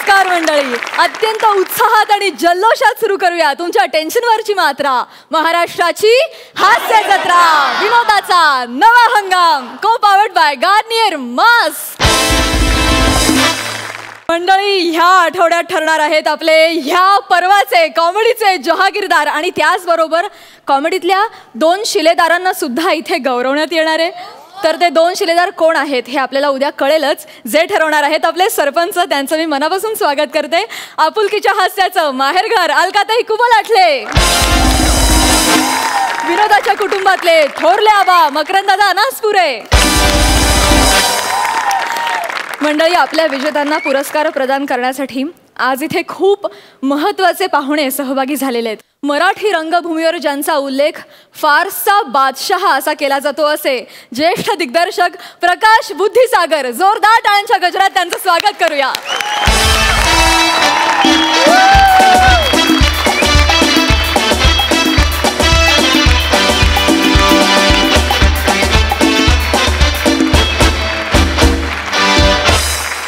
नमस्कार मंडळी, अत्यंत उत्साहात आणि जल्लोषात सुरू करूया तुमच्या टेन्शनवरची मात्रा. महाराष्ट्राची हास्य जत्रा, विनोदाचा नवा हंगाम, co powered by Garnier mask. मंडळी, ह्या आठवड्यात ठरणार आहेत आपले ह्या पर्वाचे कॉमेडीचे जहागीरदार आणि त्याचबरोबर कॉमेडीतल्या 2 शिलेदारांना सुद्धा इथे गौरवण्यात येणार आहे. तर ते 2 शिलेदार कोण आहेत हे आपल्याला उद्या कळेलच. जे ठरवणार आहेत आपले सरपंच, त्यांचं मी मनापासून स्वागत करते. आपुलकीच्या हास्याचं माहेरघर अलकाताई कुबलाटले, विनोदाच्या कुटुंबातले थोरले आबा मकरंदादा अनासपुरे. मंडळी, आपल्या विजेत्यांना पुरस्कार प्रदान करण्यासाठी आज इथे खूप महत्त्वाचे पाहुणे सहभागी झालेले आहेत. मराठी रंगभूमीवर ज्यांचा उल्लेख फारसा बादशहा असा केला जातो असे ज्येष्ठ दिग्दर्शक प्रकाश बुद्धिसागर. जोरदार टाळ्यांच्या गजरात त्यांचं स्वागत करूया.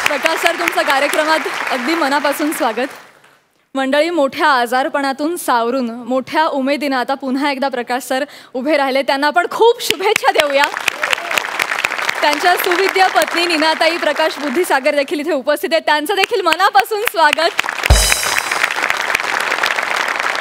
प्रकाश सर, तुमचं कार्यक्रमात अगदी मनापासून स्वागत. मंडळी, मोठ्या आजारपणातून सावरून मोठ्या उमेदीनं आता पुन्हा एकदा प्रकाश सर उभे राहिले. त्यांना आपण खूप शुभेच्छा देऊया. त्यांच्या सुविद्य पत्नी नीनाताई प्रकाश बुद्धिसागर देखील इथे उपस्थित आहेत. त्यांचं देखील मनापासून स्वागत.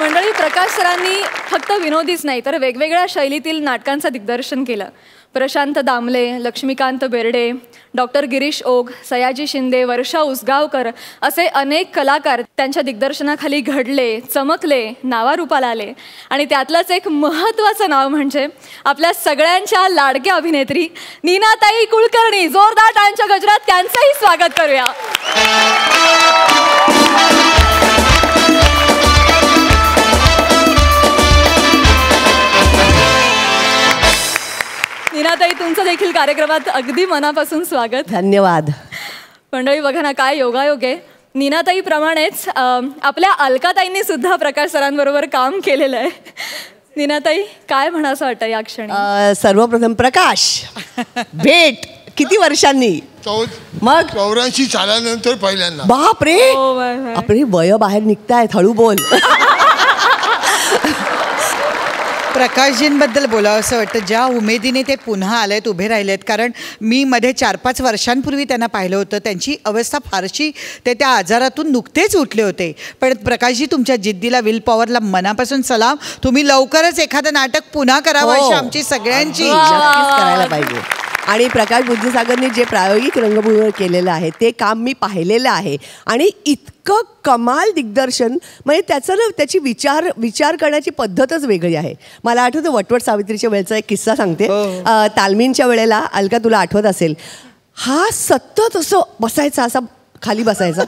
मंडळी, प्रकाश सरांनी फक्त विनोदीच नाही तर वेगवेगळ्या शैलीतील नाटकांचं दिग्दर्शन केलं. प्रशांत दामले, लक्ष्मीकांत बेर्डे, डॉक्टर गिरीश ओघ, सयाजी शिंदे, वर्षा उसगावकर असे अनेक कलाकार त्यांच्या दिग्दर्शनाखाली घडले, चमकले, नावारूपाला आले. आणि त्यातलंच एक महत्त्वाचं नाव म्हणजे आपल्या सगळ्यांच्या लाडक्या अभिनेत्री नीनाताई कुलकर्णी. जोरदार टाळ्यांच्या गजरात त्यांचंही स्वागत करूया. नीनाताई, तुमचं देखील कार्यक्रमात अगदी मनापासून स्वागत. धन्यवाद. मंडळी, बघा ना, काय योगायोग आहे. नीनाताई प्रमाणेच आपल्या अलकाताईंनी सुद्धा प्रकाश सरांबरोबर काम केलेलं आहे. नीनाताई, काय म्हणावं वाटतं या क्षणी? सर्वप्रथम प्रकाश, भेट किती वर्षांनी? मग 84 सालानंतर पहिल्यांदा. बापरे, आपले वय बाहेर निघतायत. हळू बोल. प्रकाशजींबद्दल बोलावं असं वाटतं. ज्या उमेदीने ते पुन्हा आलेत, उभे राहिलेत. कारण मी मध्ये 4-5 वर्षांपूर्वी त्यांना पाहिलं होतं. त्यांची अवस्था फारशी, ते त्या आजारातून नुकतेच उठले होते. पण प्रकाशजी, तुमच्या जिद्दीला, विल पॉवरला मनापासून सलाम. तुम्ही लवकरच एखादं नाटक पुन्हा करावं अशी आमची सगळ्यांची करायला पाहिजे. आणि प्रकाश बुद्धिसागरनी जे प्रायोगिक रंगभूमीवर केलेलं आहे ते काम मी पाहिलेलं आहे. आणि इतकं कमाल दिग्दर्शन, म्हणजे त्याचं ना, त्याची विचार करण्याची पद्धतच वेगळी आहे. मला आठवतं वटवट सावित्रीच्या वेळेचा एक किस्सा सांगते. तालमींच्या वेळेला, अलका तुला आठवत असेल, हा सतत असं बसायचा, असा खाली बसायचा.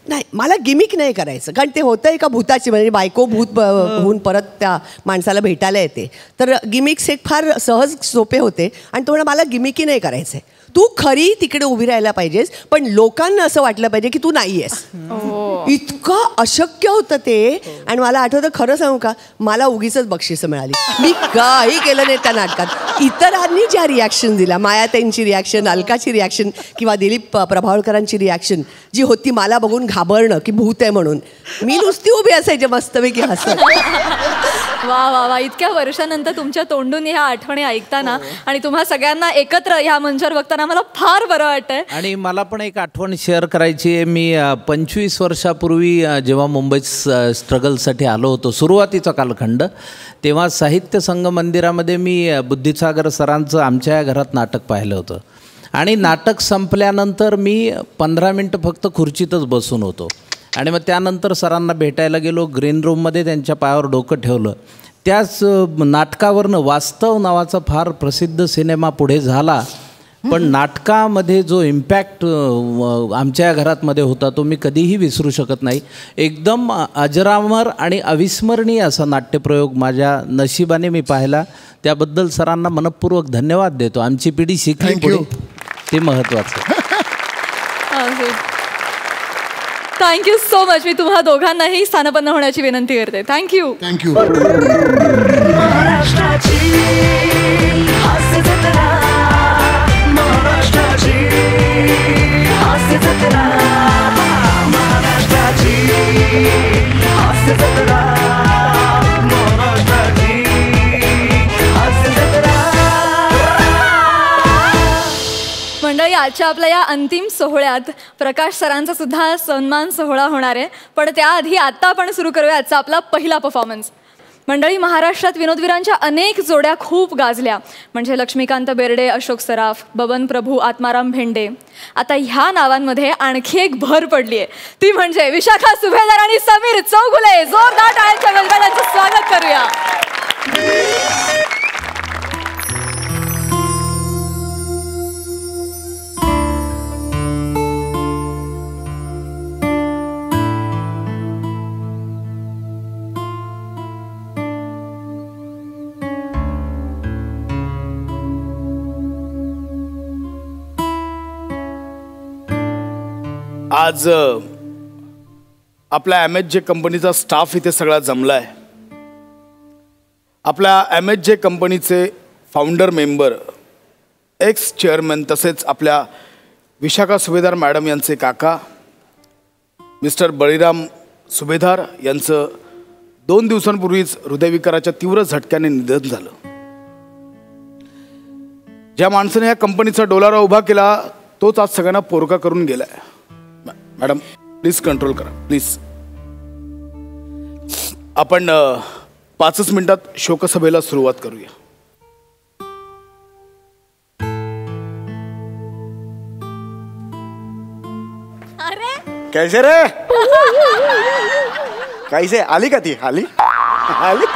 नाही, मला गिमिक नाही करायचं, कारण ते होतं एका भूताची, म्हणजे बायको भूत होऊन परत त्या माणसाला भेटायला येते. तर गिमिक्स एक फार सहज सोपे होते. आणि तो मला गिमिकी नाही करायचं आहे, तू खरी तिकडे उभी राहायला पाहिजेस, पण लोकांना असं वाटलं पाहिजे की तू नाही आहेस. इतकं अशक्य होतं ते. आणि मला आठवतं, खरं सांगू का, मला उगीचच बक्षिसं मिळाली. मी काही केलं नाही त्या नाटकात. इतरांनी ज्या रिॲक्शन दिल्या, मायाताईंची रिॲक्शन, अलकाची रिॲक्शन किंवा दिलीप प्रभावळकरांची रिॲक्शन जी होती, मला बघून घाबरणं की भूत आहे म्हणून, मी नुसती उभी असायचे मस्तपैकी हसत. वा वा वा. इतक्या वर्षानंतर तुमच्या तोंडून ह्या आठवणी ऐकताना आणि तुम्हा सगळ्यांना एकत्र ह्या मंचावर बघताना मला फार बरं वाटतंय. आणि मला पण एक आठवण शेअर करायची आहे. मी 25 वर्षापूर्वी जेव्हा मुंबईत स्ट्रगलसाठी आलो होतो, सुरुवातीचा कालखंड, तेव्हा साहित्य संघ मंदिरामध्ये मी बुद्धिसागर सरांचं आमच्या घरात नाटक पाहिलं होतं. आणि नाटक संपल्यानंतर मी 15 मिनटं फक्त खुर्चीतच बसून होतो. आणि मग त्यानंतर सरांना भेटायला गेलो. ग्रीन रूममध्ये त्यांच्या पायावर डोकं ठेवलं. त्याच नाटकावरनं वास्तव नावाचा फार प्रसिद्ध सिनेमा पुढे झाला. पण नाटकामध्ये जो इम्पॅक्ट आमच्या घरातमध्ये होता तो मी कधीही विसरू शकत नाही. एकदम अजरामर आणि अविस्मरणीय असा नाट्यप्रयोग माझ्या नशिबाने मी पाहिला. त्याबद्दल सरांना मनपूर्वक धन्यवाद देतो. आमची पिढी शिकली पुढे, ते महत्त्वाचं. Thank you so much. मी तुम्हा दोघांनाही स्थानपन्न होण्याची विनंती करते. थँक्यू. थँक्यू. महाराष्ट्राची हास्य जत्रा. हास्य जत्रा मनोजाची हास्य जत्रा. मंडळी, आजच्या आपल्या या अंतिम सोहळ्यात प्रकाश सरांचा सुद्धा सन्मान सोहळा होणार आहे. पण त्याआधी आता आपण सुरू करूया आजचा आपला पहिला परफॉर्मन्स. मंडळी, महाराष्ट्रात विनोदवीरांच्या अनेक जोड्या खूप गाजल्या, म्हणजे लक्ष्मीकांत बेर्डे, अशोक सराफ, बबन प्रभू, आत्माराम भेंडे. आता ह्या नावांमध्ये आणखी एक भर पडली आहे, ती म्हणजे विशाखा सुभेदार आणि समीर चौगुले. जोरदार टाळ्यांच्या गजराचं स्वागत करूया. आज आपल्या MHJ कंपनीचा स्टाफ इथे सगळा जमला आहे. आपल्या MHJ कंपनीचे फाउंडर मेंबर, एक्स चेअरमन, तसेच आपल्या विशाखा सुभेदार मॅडम यांचे काका मिस्टर बळीराम सुभेदार यांचं 2 दिवसांपूर्वीच हृदयविकाराच्या तीव्र झटक्याने निधन झालं. ज्या माणसाने या कंपनीचा डोलारा उभा केला तोच आज सगळ्यांना पोरका करून गेलाय. मॅडम प्लीज कंट्रोल करा, प्लीज. आपण 5 मिनिटात शोकसभेला सुरुवात करूया. कैसे रे कैसे आली का ती आली आली.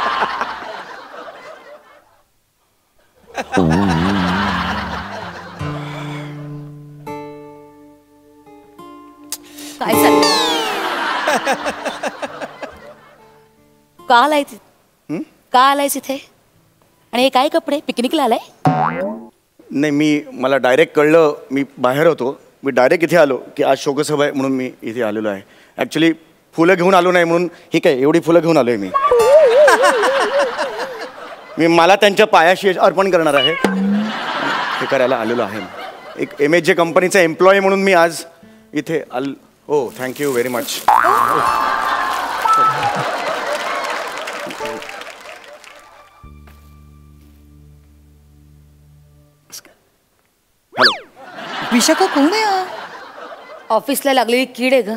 काय चाललंय? का आलाय का आलायस इथे? आणि हे काय कपडे, पिकनिकला आलाय? नाही, मला डायरेक्ट कळलं, मी बाहेर होतो, मी डायरेक्ट इथे आलो की आज शोकसभा आहे म्हणून मी इथे आलेलो आहे. ॲक्च्युली फुलं घेऊन आलो नाही म्हणून ही काय एवढी फुलं घेऊन आलोय मी. मला त्यांच्या पायाशी अर्पण करणार आहे, हे करायला आलेलो आहे. एक MHJ कंपनीचा एम्प्लॉई म्हणून मी आज इथे हो, thank you very much. Hello, Vishakha कोण आहे? ऑफिसला लागलेली कीड आहे ग.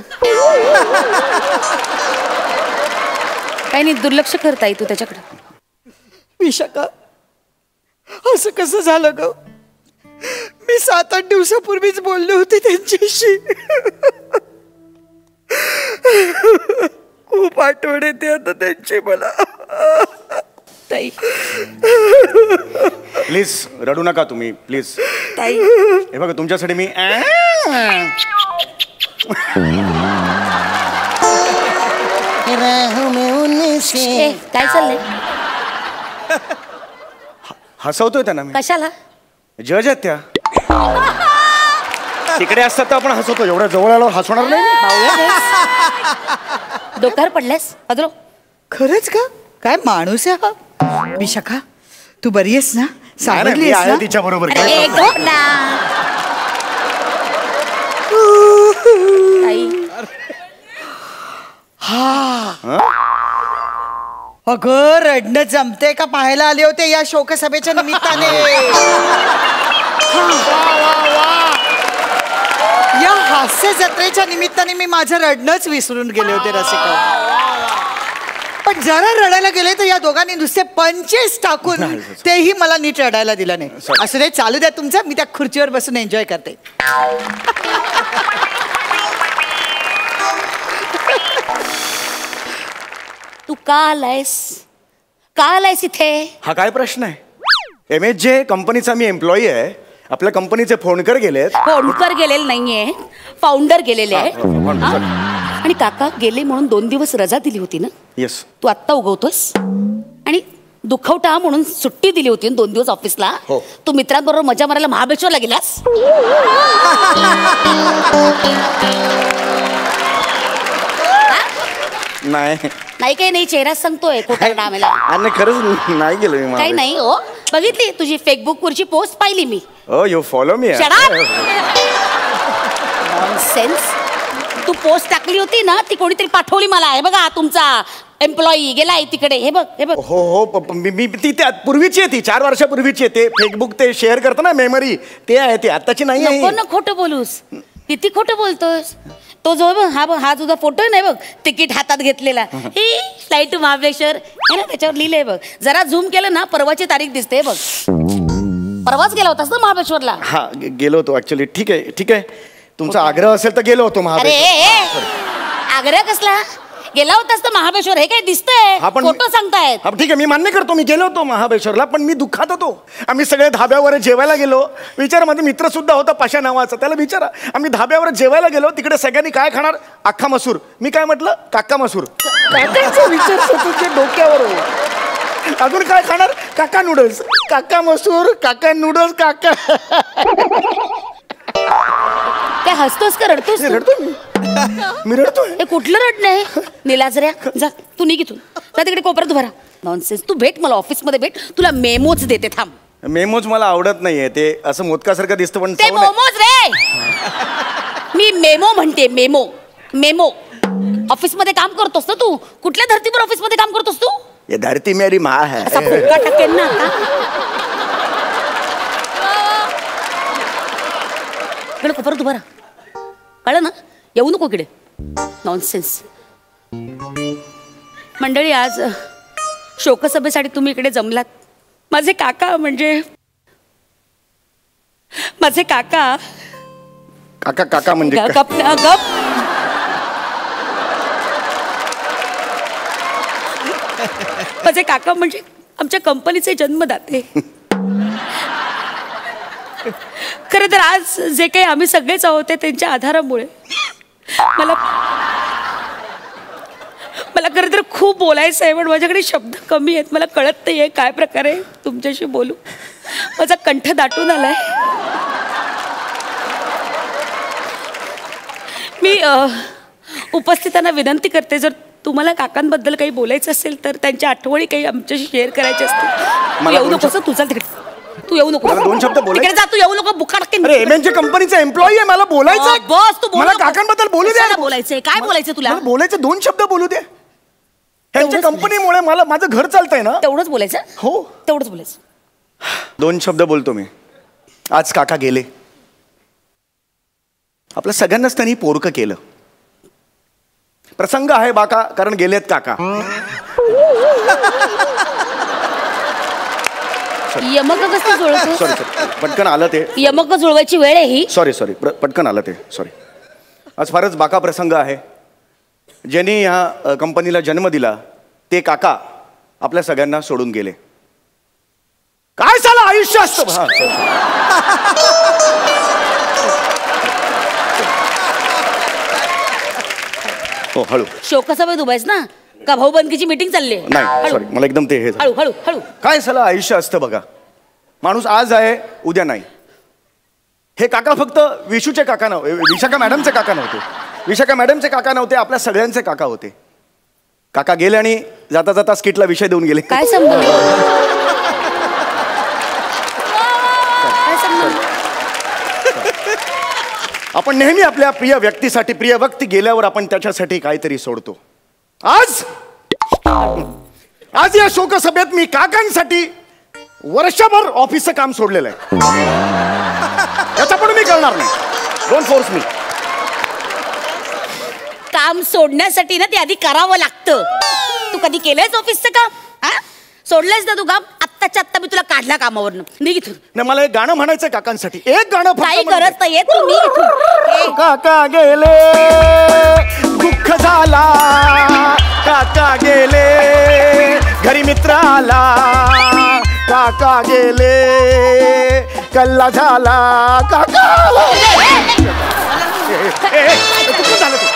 काही नाही, दुर्लक्ष करताय तू त्याच्याकडे. विशाखा, असं कसं झालं ग? मी 7-8 दिवसापूर्वीच बोलले होते त्यांच्याशी. खूप आठवण येते आता त्यांची मला. ताई प्लीज रडू नका तुम्ही, प्लीज. ताई, हे बघा तुमच्यासाठी मी काय चाललंय? हसवतोय त्यांना मी. कशाला? जज आहेत त्या. तिकडे असतात तर आपण हसवतो, एवढ्या जवळ आलो हसवणार नाही. डोक्यावर पडल्यास अद्रो? खरंच का? काय माणूस आहे हा. विशाखा, तू बरी आहेस ना? सावरली आहेस ना? तिच्या बरोबर. अगं, रडणं जमते का पाहायला आले होते या शोकसभेच्या निमित्ताने. या हास्य जत्रेच्या निमित्ताने मी माझं रडणंच विसरून गेले होते रसिका. पण जरा रडायला गेले तर या दोघांनी नुसते पंचेस टाकून तेही मला नीट रडायला दिलं नाही. असं नाही, चालू द्या तुमचं, मी त्या खुर्चीवर बसून एन्जॉय करते. तू का आलायस? का आलायस इथे? हा काय प्रश्न आहे? MHJ कंपनीचा मी एम्प्लॉई आहे. आपल्या कंपनीचे फोनकर गेलेत. फोनकर गेलेले नाहीये, फाउंडर गेलेले आहे. आणि काका गेले म्हणून 2 दिवस रजा दिली होती ना? येस. तू आत्ता उगवतोस आणि दुखवटा म्हणून सुट्टी दिली होती 2 दिवस ऑफिसला. तू मित्रांबरोबर मजा मारायला महाबळेश्वरला गेलास? नाही नाही, काही नाही, चेहरा सांगतोय खोटा आम्हाला. आणि खरंच नाही गेलो मी. काही नाही हो, बघितली तुझी फेसबुक वरची पोस्ट पाहिली मी. Oh you follow me. Nonsense. तू पोस्ट टाकली होती ना ती कोणीतरी पाठवली मला. हे बघा तुमचा एम्प्लॉई गेलाय तिकडे. हे बघ हे बघ. हो मी ती त्या पूर्वीची आहे, ती 4 वर्षापूर्वीची आहे. ते फेसबुक ते शेअर करतं ना मेमरी, ते आहे, ते आताची नाही आहे. नको ना खोटं बोलूस. किती खोटं बोलतोस. तो जो बघ हा तुझा फोटो आहे ना बघ, तिकीट हातात घेतलेला, ही फ्लाईट टू महाबळेश्वर आहे ना, त्याच्यावर लिहिलंय बघ. जरा झूम केलं ना परवाची तारीख दिसते बघ. परवाच गेला होतास ना महाबळेश्वरला? हा गेलो होतो ऍक्च्युली. ठीक आहे तुमचा आग्रह असेल तर गेलो होतो महाबळेश्वर. आग्रह कसला? गेला होतास तर महाबळेश्वर हे काय दिसतंय? फोटो सांगतायत. ठीक आहे मी मान्य करतो, मी गेलो होतो महाबळेश्वरला, पण मी दुःखात होतो. आम्ही सगळे धाब्यावर जेवायला गेलो. विचार माझा मित्र सुद्धा होता पाशा नावाचा, त्याला विचारा. आम्ही धाब्यावर जेवायला गेलो, तिकडे सगळ्यांनी काय खाणार? अख्खा मसूर. मी काय म्हटलं? काका मसूर. काकांचा विचार सततच्या डोक्यावर हो. अजून काय खाणार? काका नूडल्स. काका मसूर, काका नूडल्स, काका. काय हसतोस का रडतोस? मी रडतोय. हे कुठलं रडणं आहे? निलाजऱ्या जा तू निघ इथून. जा तिकडे कोपऱ्यात उभा राहा. नॉनसेन्स. तू भेट मला ऑफिसमध्ये भेट, तुला मेमोज देते. थांब. मेमोज मला आवडत नाहीये, ते असं मोदकासारखं दिसतं पण ते मोमोज रे. मी मेमो म्हणते. मेमो. ऑफिसमध्ये काम करतोस ना तू? कुठल्या धर्तीवर ऑफिसमध्ये काम करतोस तू? ये धरती मेरी माँ है. असा फुटका टाकेन ना आता. इकडे कोपऱ्यात उभा राहा. कळलं ना? येऊ नको इकडे. नॉनसेन्स. मंडळी आज शोकसभेसाठी तुम्ही इकडे जमलात. माझे काका म्हणजे माझे काका म्हणजे गप. माझे काका म्हणजे आमच्या कंपनीचे जन्मदाते. खरं तर आज जे काही आम्ही सगळेच आहोत ते त्यांच्या आधारामुळे. मला खरं तर खूप बोलायचं आहे पण माझ्याकडे शब्द कमी आहेत. मला कळत नाही आहे काय प्रकारे तुमच्याशी बोलू. माझा कंठ दाटून आलाय. मी उपस्थितांना विनंती करते, जर तुम्हाला काकांबद्दल काही बोलायचं असेल तर त्यांच्या आठवणी काही आमच्याशी शेअर करायच्या असतील. येऊ नको तू चल तिकडे. तू येऊ नको. 2 शब्द बोलायचे. जा तू येऊ नको. बुखार एमएनच्या कंपनीचा एम्प्लॉई आहे, मला बोलायचं. बस तू मला काकांबद्दल बोलू दे. बोलायचंय. काय बोलायचं तुला? बोलायचं 2 शब्द बोलू दे. ह्यांच्या कंपनीमुळे मला माझं घर चालतंय ना. तेवढंच बोलायचं? हो तेवढंच बोलायचं. 2 शब्द बोलतो मी. आज काका गेले. आपल्या सगळ्यांनाच त्यांनी पोरकं केलं. प्रसंग आहे बाका, कारण गेलेत काका. यमक कसं जुळवतो? सॉरी पटकन आलं ते. यमक जुळवायची वेळ आहे ही. सॉरी पटकन आलं ते. सॉरी. आज फारच बाका प्रसंग आहे. ज्यांनी ह्या कंपनीला जन्म दिला ते काका आपल्या सगळ्यांना सोडून गेले. काय झालं आयुष्य असतं. हो हळू. शोकसभेत उभायस ना का भाऊबंदकीची मीटिंग चालली आहे? नाही सॉरी मला एकदम ते हे हळू हळू हळू. काय झालं आयुष्य असतं बघा. माणूस आज आहे उद्या नाही. हे काका फक्त विशूचे काका नव्हते, विशाखा मॅडमचे काका नव्हते. विशाखा मॅडमचे काका नव्हते, आपल्या सगळ्यांचे काका होते. काका गेले आणि जाता जाता स्किटला विषय देऊन गेले. काय संबंध? आपण नेहमी आपल्या प्रिय व्यक्तीसाठी, प्रिय व्यक्ती गेल्यावर आपण त्याच्यासाठी काहीतरी सोडतो. आज या शोकसभेत मी काकांसाठी वर्षभर ऑफिसचं काम सोडलेलं आहे. याचा पण मी करणार नाही. Don't force me. काम सोडण्यासाठी ना ते आधी करावं लागतं. तू कधी केलंयस ऑफिसचं काम? हा सोडलंयस ना तू काम? आत्ताच्या आत्ता मी तुला काढला कामावरनं. निघ इथून. नाही मला एक गाणं म्हणायचं काकांसाठी. एक गाणं काही गरज नाहीये. तू निघ इथून. काका गेले दुःख झाला. काका गेले घरी मित्र आला. काका गेले कल्ला झाला. काका कुठं झालं तू?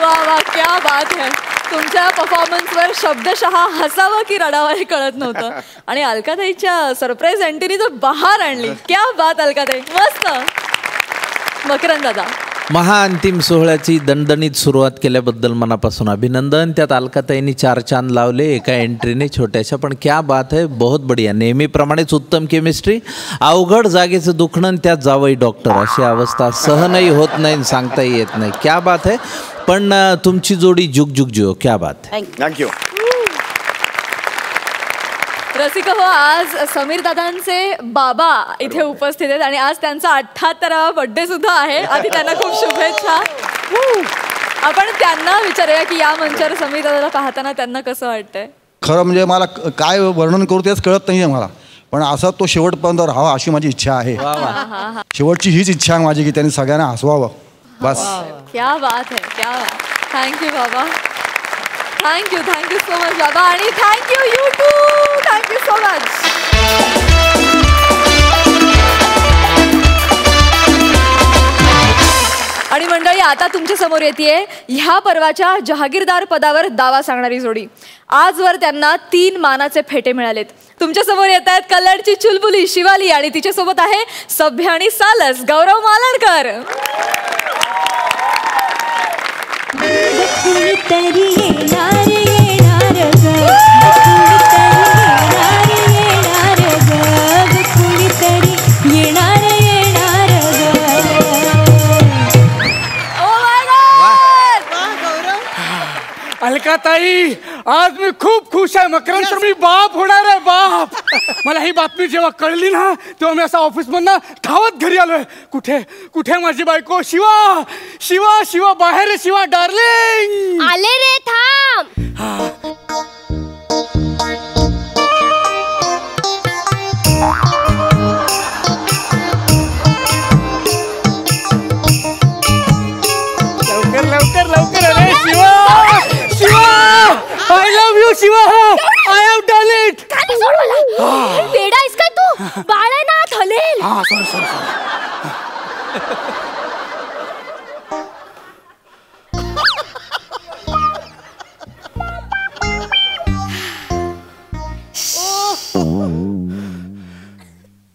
वा वा क्या बात है. तुमच्या परफॉर्मन्सवर शब्दशः हसावं की रडावं हे कळत नव्हतं. आणि अलकाताईच्या सरप्राईज एंट्रीने तर बहार आणली. क्या बात अलकाताई. मस्त. मकरंद दादा. महाअंतिम सोहळ्याची दणदणीत सुरुवात केल्याबद्दल मनापासून अभिनंदन. त्यात अलकाताईंनी 4 चांद लावले एका एंट्रीने छोट्याशा, पण क्या बात है, बहुत बढिया. नेहमीप्रमाणेच उत्तम केमिस्ट्री. अवघड जागेचं दुखणं त्यात जावई डॉक्टर, अशी अवस्था सहनही होत नाही, सांगताही येत नाही. क्या बात है. पण तुमची जोडी जुग जुग जिओ. क्या बात है. थँक्यू. रसिक हो, आज समीर दादांचे बाबा इथे उपस्थित आहेत आणि आज त्यांचा 78वा बर्थडे सुद्धा आहे. आधी त्यांना खूप शुभेच्छा. आपण त्यांना विचारूया की या मंचावर समीर दादाला पाहताना त्यांना कसं वाटतंय. खरं म्हणजे मला काय वर्णन करू तेच कळत नाही आहे मला, पण असा तो शेवटपर्यंत राहावा अशी माझी इच्छा आहे. शेवटची हीच इच्छा आहे माझी की त्यांनी सगळ्यांना हसवावं बस. क्या बात है, क्या बात. थँक्यू बाबा, थँक्यू सो मच बाबा. आणि thank you you too, thank you so much. आणि मंडळी, आता तुमच्या समोर येते ह्या पर्वाच्या जहागीरदार पदावर दावा सांगणारी जोडी. आजवर त्यांना 3 मानाचे फेटे मिळालेत. तुमच्या समोर येत आहेत कल्याणची चुलबुली शिवाली आणि तिच्यासोबत आहे सभ्य आणि सालस गौरव मालणकर. कुणीतरी येणार येणार ग, कुणीतरी येणार येणार ग. अलकाताई, आज मी खूप खुश आहे. मकरांतर मी बाप होणार आहे, बाप. मला ही बातमी जेव्हा कळली ना तेव्हा मी असं ऑफिसमधनं धावत घरी आलोय. कुठे कुठे माझी बायको? शिवा शिवा शिवा, बाहेर आहे शिवा डार्लिंग. आले रे, थांब. लवकर लवकर लवकर. अरे Shiva Shiva, I love you Shiva. I have done it. खाली सोड मला. वेडा आहेस काय तू? बाळ आहे ना, हलेल. हा, सॉरी.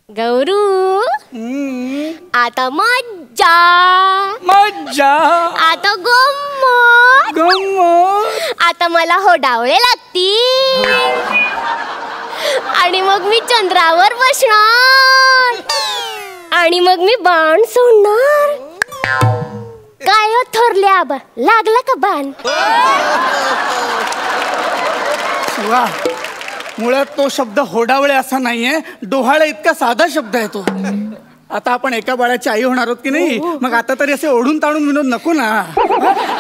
गौरू, आता मज्जा मज्जा, आता गंमत. आता मला होडावळे लागतील आणि मग मी चंद्रावर बसणार आणि मग मी बाण सोडणार. काय हो थोरले आबा, लागला का बाण? शिवा, मुळात तो शब्द होडावळे असा नाहीये, डोहाळे इतका साधा शब्द आहे तो. आता आपण एका बाळाची आई होणार आहोत की नाही, मग आता तरी असे ओढून ताणून विनोद नको ना.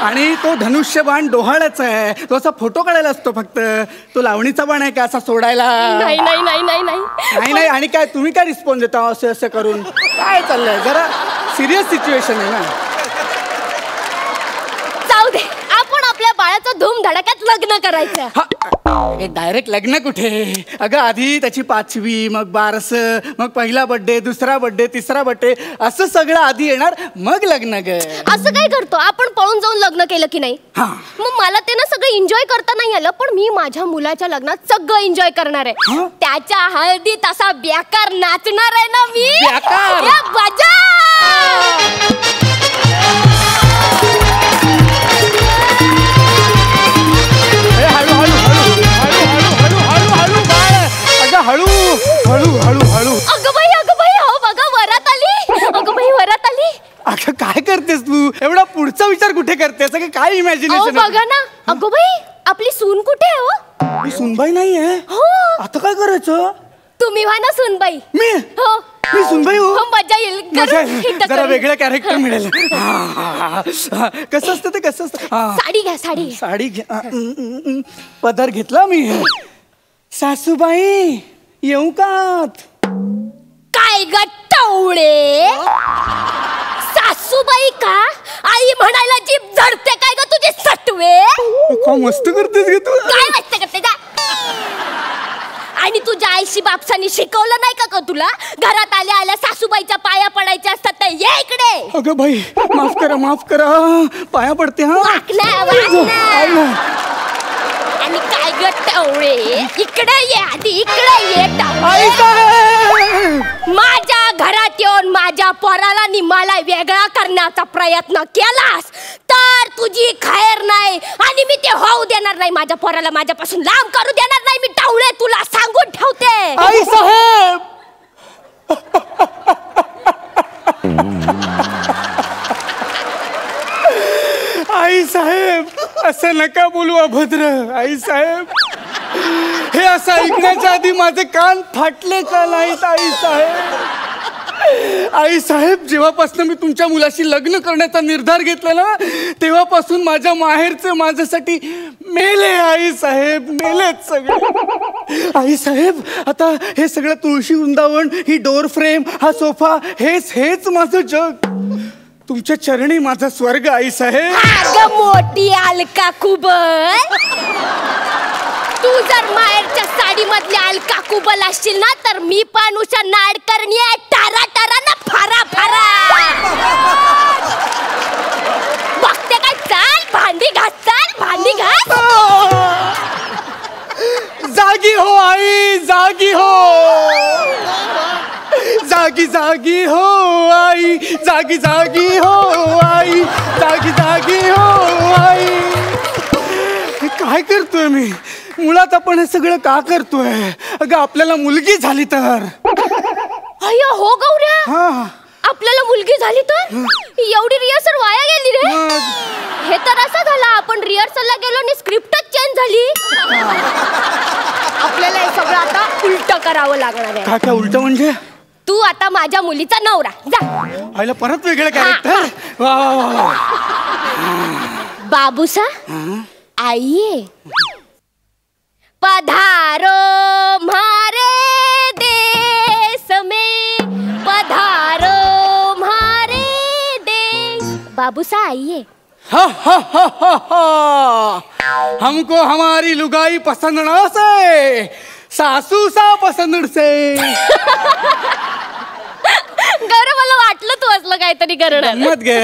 आणि तो धनुष्यबाण डोहाळ्याचा आहे, तो असा फोटो काढायला असतो फक्त. तो लावणीचा बाण आहे का असा सोडायला? नाही नाही नाही नाही नाही नाही. आणि काय तुम्ही काय रिस्पॉन्स देता असं असं करून? काय चाललंय? जरा सिरियस सिच्युएशन आहे ना. जाऊ दे, आपण आपल्या बाळाचं धूमधडाक्यात लग्न करायचं. डायरेक्ट लग्न कुठे? अगं आधी त्याची 5वी, मग 12, मग पहिला बर्थडे, दुसरा बर्थडे, तिसरा बर्थडे, असं सगळं आधी येणार, मग लग्न ग. असं काय करतो आपण? पळून जाऊन लग्न केलं की नाही? मग मला ते ना सगळं एन्जॉय करता नाही आलं, पण मी माझ्या मुलाच्या लग्नात सगळं एन्जॉय करणार आहे. त्याच्या हळदीत असा बेकार नाचणार आहे ना मी. मजा. हळू हळू हळू हळू. अगं बाई, हो बघा वरात आली. अगं बाई, वरात आली. अगं काय करतेस तू? एवढा पुढचा विचार कुठे करतेस? काय इमॅजिनेशन? बघा ना. अगं बाई, आपली सून कुठे आहे हो? मी सुनबाई नाहीये. हो. आता काय करायचं? तुम्ही व्हा ना सुनबाई. मी? हो. मी सुनबाई हो. मजा येईल. जरा वेगळं कॅरेक्टर मिळेल. कसं असतं ते? कसं असतं? साडी घ्या, साडी. साडी घ्या. पदर घेतला मी. सासूबाई येऊ का? काय गट्टवळे? सासूबाई का? आई म्हणायला जीभ झडते काय ग तुझे सटवे? का मस्त करतेस ग तू? काय मस्त करते का? आणि तुझ्या आईशी बापसानी शिकवलं नाही का तुला? घरात आल्या आल्या सासूबाईच्या पाया पडायच्या असतात तर ये इकडे. अगं बाई, माफ करा, पाया पडते. आणि काय ग टवळे, इकडे ये आधी, इकडे ये. माझ्या घरात येऊन माझ्या पोराला आणि मला वेगळा करण्याचा प्रयत्न केलास तर तुझी खैर नाही आणि मी ते होऊ देणार नाही. माझ्या पोराला माझ्यापासून लांब करू देणार नाही मी. टावळे तुला सांगून ठेवते. आई साहेब आई साहेब असं नका बोलू अभद्र. आई साहेब हे असं ऐकण्याच्या आधी माझे कान फाटले का नाहीत? आई साहेब आई साहेब जेव्हापासून मी तुमच्या मुलाशी लग्न करण्याचा निर्धार घेतला ना तेव्हापासून माझ्या माहेरचे माझ्यासाठी मेले. आई साहेब मेलेच सगळे. आई साहेब आता हे सगळं तुळशी वृंदावन, ही डोर फ्रेम, हा सोफा, हेच माझं जग. तुमच्या चरणी माझा स्वर्ग. आई साहेब अगं मोठी अलका कुबल, तू जर माहेरच्या साडी मधली अलका कुबल असशील ना तर मी पण उषा नाडकर्णी आहे. टारा टारा ना फारा फारा. बघते काय? चाल भांडी घास. चाल भांडी घास. जागी हो आई, जागी हो. जागी जागी हो आई, जागी जागी हो आई, जागी जागी हो आई. काय करतोय मी? मुळात आपण हे सगळं का करतोय? अगं आपल्याला मुलगी झाली तर. अय्या हो गौऱ्या, आपल्याला मुलगी झाली तर एवढी रिहर्सल वाया गेली रे. हे तर असं झालं आपण रिहर्सलला गेलो आणि स्क्रिप्टच चेंज झाली. आपल्याला हे सगळं आता उलट करावं लागणार आहे. काय उलट म्हणजे? तू आता माझ्या मुलीचा नवरा जा. आईला परत वेगळं कॅरेक्टर. वा वा वा. बाबूसा आइए पधारो म्हारे देश में, पधारो म्हारे देश. बाबूसा आइए. हमको हमारी लुगाई पसंद न से, सासू सा पसंद से. गौरव मला वाटलं तू असलं काहीतरी करणार. मत गे.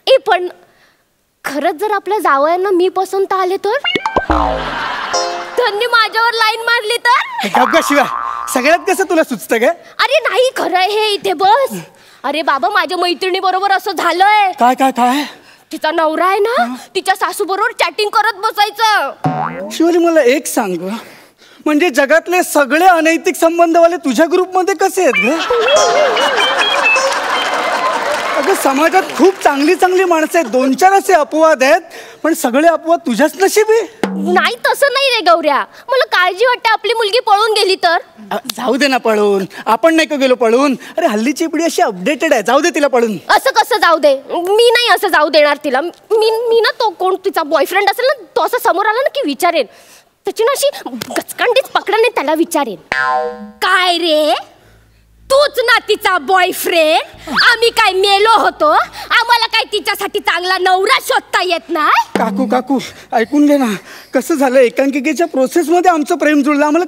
ए पण खरंच जर आपल्या जावयांना मी पसंत आले तर त्यांनी माझ्यावर लाईन मारली तर? गप्पा शिवा. सगळ्यात कसं तुला सुचतं ग? अरे नाही खरं हे. इथे बस. अरे बाबा माझ्या मैत्रिणी बरोबर असं झालंय. काय काय काय? तिचा नवरा आहे ना तिच्या सासू बरोबर चॅटिंग करत बसायचं. शिवाली मला एक सांग, म्हणजे जगातले सगळे अनैतिक संबंधवाले तुझ्या ग्रुपमध्ये कसे आहेत ग? अगं समाजात खूप चांगली चांगली माणसं आहेत. 2-4 असे अपवाद आहेत पण सगळे अपवाद तुझ्याच नशिबी. नाही तसं नाही रे गौऱ्या. मला काळजी वाटते आपली मुलगी पळून गेली तर. जाऊ दे ना पळून. आपण नाही का गेलो पळून? अरे हल्लीची पिढी अशी अपडेटेड आहे. जाऊ दे तिला पळून. असं कसं जाऊ दे? मी नाही असं जाऊ देणार तिला. मी ना तो कोण तिचा बॉयफ्रेंड असेल ना तो असं समोर आला ना की विचारेन. त्याची ना अशी गचकांडीच पकडणे त्याला विचारेन काय रे तूच ना तिचा बॉयफ्रेंड? आम्ही काय मेलो होतो? आम्हाला काय तिच्यासाठी चांगला नवरा शोधता येत नाही? काकू काकू ऐकून घे ना. कसं झालं एकांकिकेच्या प्रोसेस मध्ये आमचं प्रेम जुळलं. आम्हाला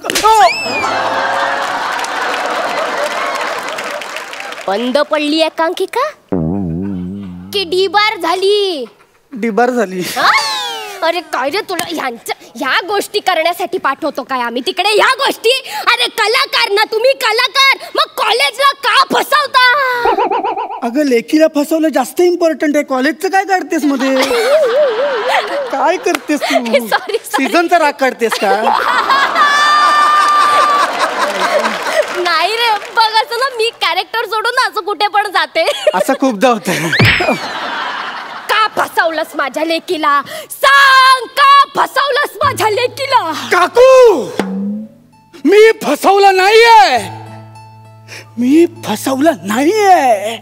बंद पडली एकांकिका की डिबार झाली? डिबार झाली. अरे काय रे तुला ह्या गोष्टी करण्यासाठी पाठवतो काय आम्ही तिकडे? ह्या गोष्टी अरे कलाकार ना तुम्ही कलाकार, मग कॉलेजला का फसवता? अगं लेकीला फसवलं जास्त इम्पॉर्टंट आहे. कॉलेजचं काय काढतेस मध्ये? काय करतेस तू? सीझनचा राग काढतेस का? नाही रे बघ असं ना मी कॅरेक्टर सोडून असं कुठे पण जाते. असं खूपदा होतं. का फसवलंस माझ्या लेकीला? सांग का फसवलंस माझ्या लेकीला? काकू मी फसवलं नाहीये. मी फसवलं नाहीये.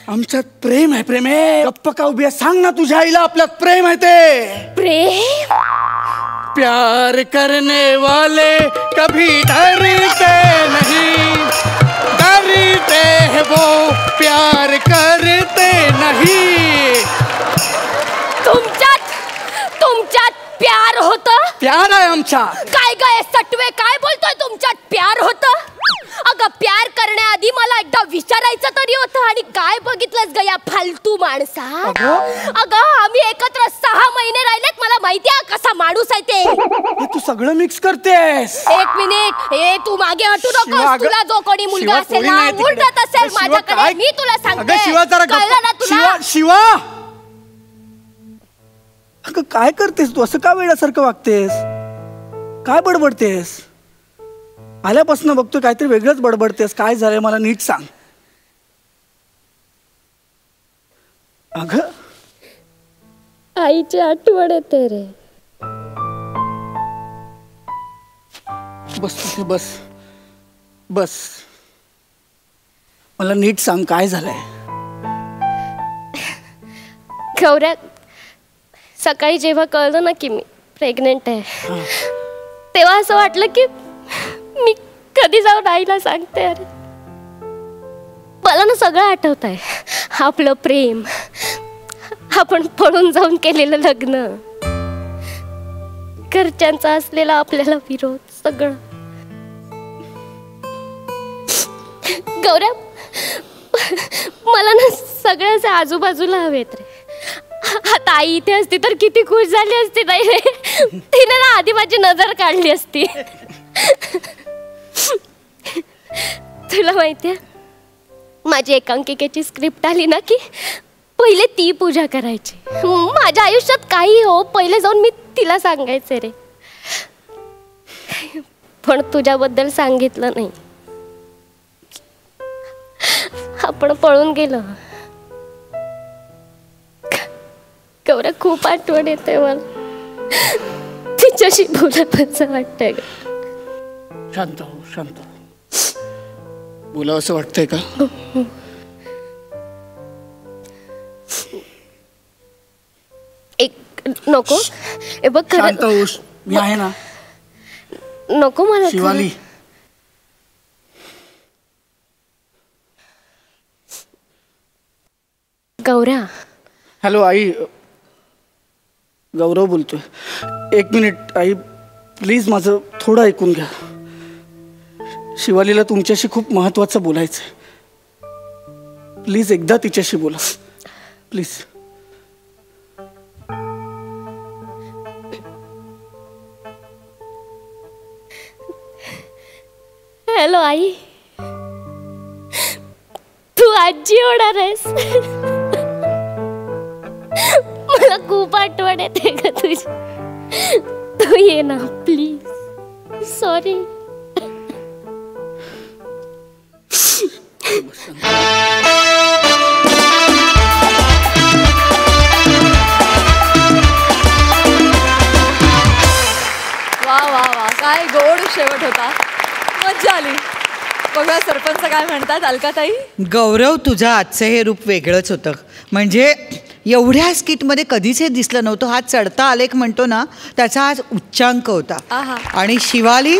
आमच्यात प्रेम आहे. प्रेम आहे. गप्प का उभी आहे? सांग ना तुझ्या आईला आपल्यात प्रेम आहे ते. प्रेम? प्यार करने वाले कभी डरते नहीं, डरते हैं वो प्यार करते नहीं. तुमच्यात प्यार होतं? प्यार आहे आमच्या. काय काय सटवे काय बोलतोय? तुमच्यात प्यार होतं? अगं प्यार करण्याआधी मला एकदा विचारायचं तरी होतं आणि काय बघितलंस ग या फालतू माणसा? अगं आम्ही एकत्र 6 महिने राहिलेत. मला माहितीये कसा माणूस आहे ते. तू सगळं मिक्स करतेस. एक मिनिट, हे तू मागे हटू नकोस. तुला जो कोणी मुलगा असेल ना, उलटत असेल माझ्याकडे, मी तुला सांगते. कळलं ना तुला? शिवा, अगं काय करतेस तू? असं का वेड्यासारखं वागतेस? काय बडबडतेस? आल्यापासून बघतोय काहीतरी वेगळंच बडबडतेस. काय झालंय मला नीट सांग. अगं आईची आठवण येते रे. बस बस बस, मला नीट सांग काय झालंय. गौऱ्या, सकाळी जेव्हा कळलं ना की मी प्रेग्नेंट आहे, तेव्हा असं वाटलं की मी कधी जाऊन आईला सांगते. अरे मला ना सगळं आठवत आहे. आपलं प्रेम, आपण पळून जाऊन केलेलं लग्न, घरच्यांचा असलेला आपल्याला विरोध, सगळं. गौऱ्या, मला ना सगळ्याच आजूबाजूला हवेत रे. आता आई इथे असती तर किती खुश झाली असती. नाही रे, तिने ना आधी माझी नजर काढली असती. तुला माहितीये, माझी एकांकिकेची स्क्रिप्ट आली ना की पहिले ती पूजा करायची. माझ्या आयुष्यात काही हो, पहिले जाऊन मी तिला सांगायचे रे. पण तुझ्याबद्दल सांगितलं नाही. आपण पळून गेलो. गौऱ्या, खूप आठवण येते मला. तिच्याशी बोलत असं वाटतंय. शांत हो, शांत. बोलावं असं वाटतंय का? एक नको, हे बघ शांत होश, मी आहे ना. नको मला. शिवाली, गौऱ्या. हॅलो आई, गौरव बोलतोय. 1 मिनिट आई, प्लीज माझं थोडं ऐकून घ्या. शिवालीला तुमच्याशी खूप महत्वाचं बोलायचं आहे. प्लीज एकदा तिच्याशी बोला, प्लीज. हॅलो आई, तू आजी होणार आहेस. मला खूप आठवण येते ग तुझी. तू ये ना प्लीज. सॉरी. वा वा वा, काय गोड शेवट होता. मज्जा आली. बघा सरपंच काय म्हणतात. अलकाताई, गौरव, तुझं आजचं हे रूप वेगळंच होतं. म्हणजे एवढ्या स्किटमध्ये कधीच हे दिसलं नव्हतं. हा चढता आलेख म्हणतो ना, त्याचा आज उच्चांक होता. आणि शिवाली,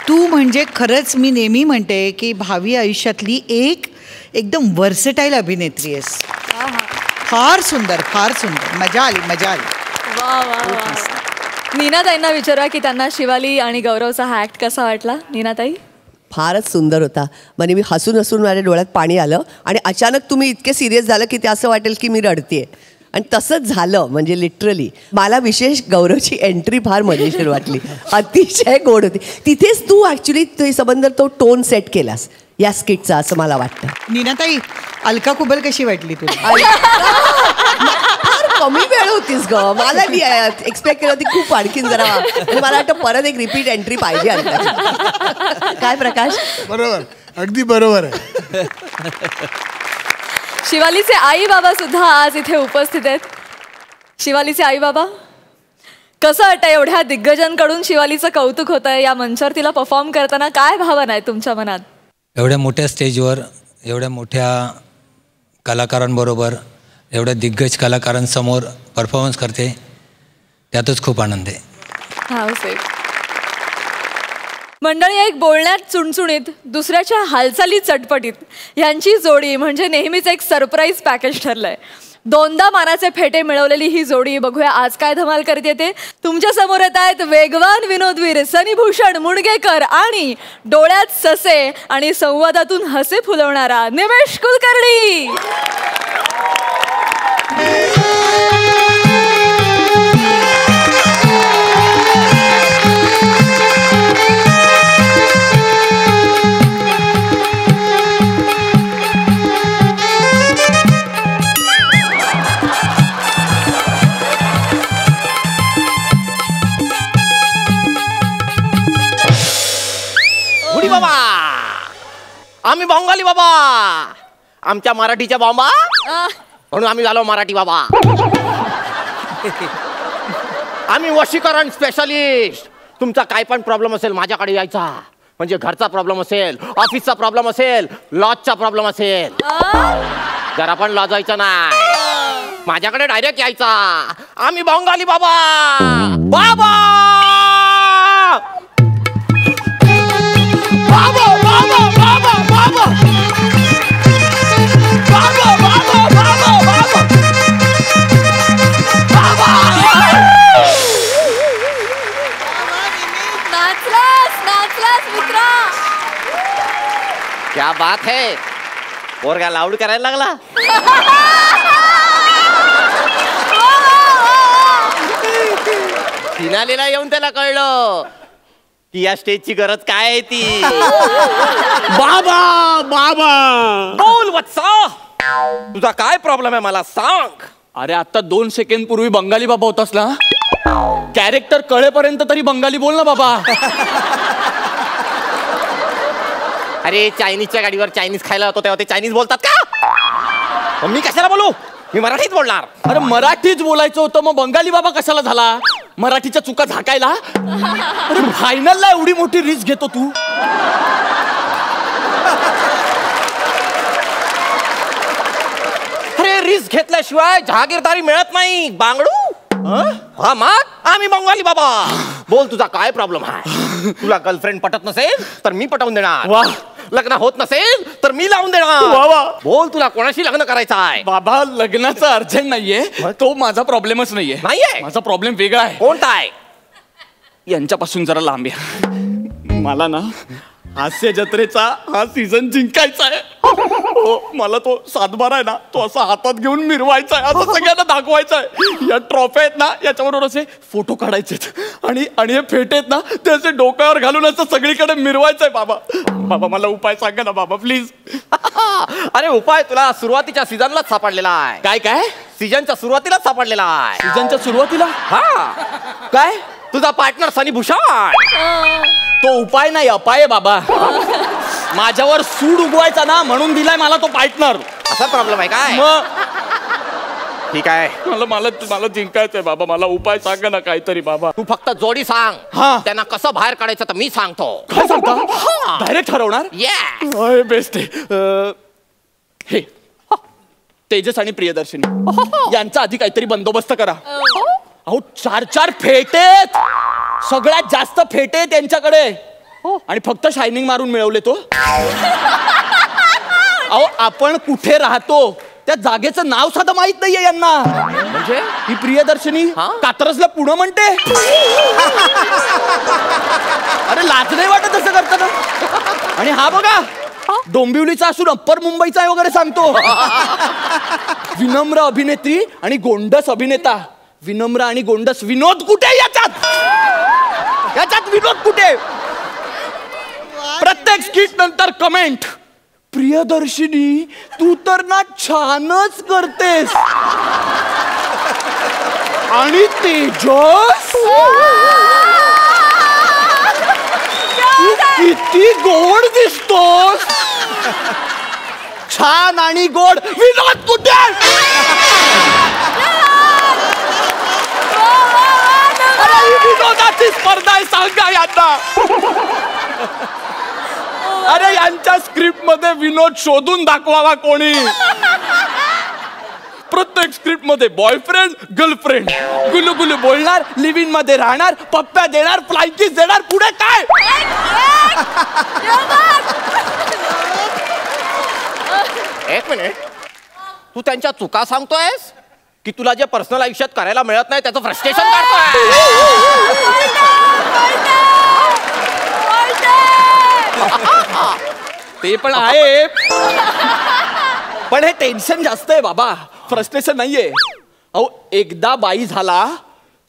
तू म्हणजे खरंच मी नेहमी म्हणते की भावी आयुष्यातली एकदम वर्सेटाईल अभिनेत्री आहेस. फार सुंदर, फार सुंदर. मजा आली, मजा आली. वा वा वा. नीनाताईंना विचारा की त्यांना शिवाली आणि गौरवचा हा ॲक्ट कसा वाटला. नीनाताई, फारच सुंदर होता. म्हणजे मी हसून हसून माझ्या डोळ्यात पाणी आलं आणि अचानक तुम्ही इतके सिरियस झालं की ते असं वाटेल की मी रडतेय. आणि तसंच झालं. म्हणजे लिटरली मला विशेष गौरवची एंट्री फार मजेशीर वाटली. अतिशय गोड होती. तिथेच तू ॲक्च्युली ते सबंध तो टोन सेट केलास या स्किटचा, असं मला वाटतं. नीनाताई, अलका कुबल कशी वाटली तुला? फार कमी वेळ होतीस ग. मला एक्सपेक्ट केलं होती खूप आणखीन जरा. मला वाटतं परत एक रिपीट एंट्री पाहिजे अलकाची. काय प्रकाश? बरोबर, अगदी बरोबर आहे. शिवालीचे आई बाबा सुद्धा आज इथे उपस्थित आहेत. शिवालीचे आई बाबा, कसं वाटतं एवढ्या दिग्गजांकडून शिवालीचं कौतुक होत आहे. या मंचावर तिला परफॉर्म करताना काय भावना आहे तुमच्या मनात? एवढ्या मोठ्या स्टेजवर एवढ्या मोठ्या कलाकारांबरोबर एवढ्या दिग्गज कलाकारांसमोर परफॉर्मन्स करते, त्यातच खूप आनंद आहे. मंडळी, एक बोलण्यात चुणचुणीत, दुसऱ्याच्या हालचाली चटपटीत यांची जोडी म्हणजे नेहमीच एक सरप्राईज पॅकेज ठरलंय. 2दा मानाचे फेटे मिळवलेली ही जोडी. बघूया आज काय धमाल करते ते. तुमच्या समोर येत आहेत वेगवान विनोदवीर सनीभूषण मुणगेकर आणि डोळ्यात ससे आणि संवादातून हसे फुलवणारा निमेश कुलकर्णी. बाबा आम्ही बंगाली बाबा, आमच्या मराठीच्या बॉम्बा म्हणून आम्ही झालो मराठी बाबा. आम्ही वशीकरण स्पेशलिस्ट. तुमचा काय पण प्रॉब्लेम असेल माझ्याकडे यायचा. म्हणजे घरचा प्रॉब्लेम असेल, ऑफिसचा प्रॉब्लेम असेल, लॉजचा प्रॉब्लेम असेल, जरा पण लाजायचं नाही, माझ्याकडे डायरेक्ट यायचा. आम्ही बंगाली बाबा बाबा बाबा बाबा बाबा बाबा बाबा बाबा बाबा बाबा बाबा. नाचलास मित्रा. क्या बात है. पोरगा लाऊड करायला लागला. फिनालेला येऊन त्याला कळलं की या स्टेजची गरज काय आहे ती. बाबा बाबा बोल वत्सा, तुझा काय प्रॉब्लेम आहे मला सांग. अरे आता 2 सेकंड पूर्वी बंगाली बाबा होतास ना, कॅरेक्टर कळेपर्यंत तरी बंगाली बोल ना बाबा. अरे चायनीजच्या गाडीवर चायनीज खायला होतो तेव्हा ते चायनीज बोलतात का? मी कशाला बोलू, मी मराठीच बोलणार. अरे मराठीच बोलायचं होतं, मग बंगाली बाबा कशाला झाला? मराठीच्या चुका झाकायला. अरे फायनलला एवढी मोठी रिस्क घेतो तू. अरे रिस्क घेतल्याशिवाय जहागीरदारी मिळत नाही बांगडू. हा मग आम्ही बंगाली बाबा. बोल तुझा काय प्रॉब्लेम आहे. तुला गर्लफ्रेंड पटत नसेल तर मी पटवून देणार. वा. लग्न होत नसेल तर मी लावून देणार. बोल तुला कोणाशी लग्न करायचं आहे. बाबा लग्नाचा अर्जंट नाहीये, तो माझा प्रॉब्लेमच नाहीये. माझा प्रॉब्लेम वेगळा आहे. कोणता आहे? यांच्यापासून जरा लांब या. मला ना हास्य जत्रेचा हा सीझन जिंकायचा आहे. हो, मला तो 7-12 आहे ना, तो असा हातात घेऊन मिरवायचा आहे, असं सगळ्यांना दाखवायचा आहे. या ट्रॉफ्या आहेत ना, याच्याबरोबर असे फोटो काढायचे आणि हे फेटे आहेत ना, ते असे डोक्यावर घालून असं सगळीकडे मिरवायचं आहे. बाबा बाबा मला उपाय सांगा ना बाबा प्लीज. अरे उपाय तुला सुरुवातीच्या सीझनलाच सापडलेला आहे. काय काय? सीझनच्या सुरुवातीलाच सापडलेला आहे. सीझनच्या सुरुवातीला? हा. काय? तुझा पार्टनर सनीभूषण. तो उपाय नाही अपाय आहे बाबा. माझ्यावर सूड उगवायचा ना म्हणून दिलाय मला तो पार्टनर. असा प्रॉब्लेम आहे काय? मग ठीक आहे, मला जिंकायचंय बाबा. मला उपाय सांगा ना काहीतरी बाबा. तू फक्त जोडी सांग. हा. त्यांना कसं बाहेर काढायचं तर मी सांगतो. काय सांगता? डायरेक्ट ठरवणार? बेस्ट आहे. हे तेजस आणि प्रियदर्शनी यांचा आधी काहीतरी बंदोबस्त करा. अहो 4 फेटे, सगळ्यात जास्त फेटे त्यांच्याकडे आणि फक्त शायनिंग मारून मिळवले तो. अहो आपण कुठे राहतो त्या जागेचं नाव साधं माहित नाहीये यांना. म्हणजे ही प्रियदर्शनी कात्रजला पुणे म्हणते. अरे लाज नाही वाटत असं करताना. आणि हा बघा डोंबिवलीचा असून अप्पर मुंबईचा आहे वगैरे सांगतो. विनम्र अभिनेत्री आणि गोंडस अभिनेता. विनम्र आणि गोंडस. विनोद कुठे याच्यात? विनोद कुठे? प्रत्येक स्किट नंतर कमेंट, प्रियदर्शिनी तू तर ना छानच करतेस. आणि तेजस तू किती गोड दिसतोस. छान आणि गोड. विनोद कुठे? विनोदाची स्पर्धा आहे सांगा यांना. अरे यांच्या स्क्रिप्ट मध्ये विनोद शोधून दाखवावा कोणी. प्रत्येक स्क्रिप्ट मध्ये बॉयफ्रेंड गर्लफ्रेंड गुलुगुलू बोलणार, लिव्ह इन मध्ये राहणार, पप्प्या देणार, फ्लाइंग किस देणार. पुढे काय? एक मिनिट, तू त्यांच्या चुका सांगतोयस की तुला जे पर्सनल आयुष्यात करायला मिळत नाही त्याचं फ्रस्ट्रेशन काढतोय? ते पण आहे, पण हे टेन्शन जास्त आहे बाबा, फ्रस्ट्रेशन नाहीये. अहो एकदा बाई झाला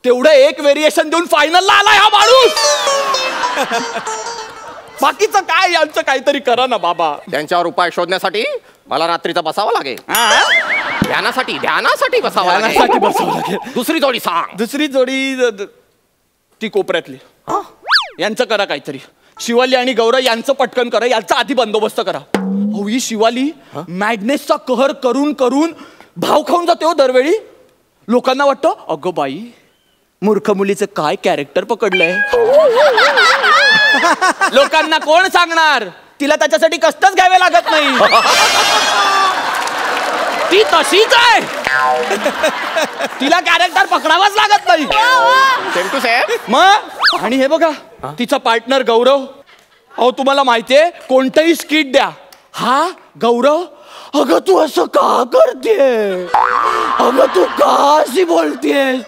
तेवढं एक व्हेरिएशन देऊन फायनलला आला हा माणूस. बाकीचं काय, यांचं काहीतरी करा ना बाबा. त्यांच्यावर उपाय शोधण्यासाठी मला रात्रीचा बसावं लागेल. ध्यानासाठी बसावं लागेल. दुसरी जोडी सांग. दुसरी जोडी ती कोपऱ्यातली, यांचं करा काहीतरी. शिवाली आणि गौरव यांचं पटकन करा, यांचा आधी बंदोबस्त करा. हो ही शिवाली मॅडनेसचा कहर करून करून भाव खाऊन जाते हो दरवेळी. लोकांना वाटतं अगं बाई मूर्ख मुलीचं काय कॅरेक्टर पकडलंय. लोकांना कोण सांगणार, तिला त्याच्यासाठी कष्टच घ्यावे लागत नाही. ती तशीच आहे, तिला कॅरेक्टर पकडावाच लागत नाही. मग आणि हे बघा तिचा पार्टनर गौरव. अहो तुम्हाला माहितीये कोणतंही स्किट द्या, हा गौरव अगं तू असं का करतेय, अगं तू का अशी बोलतेस,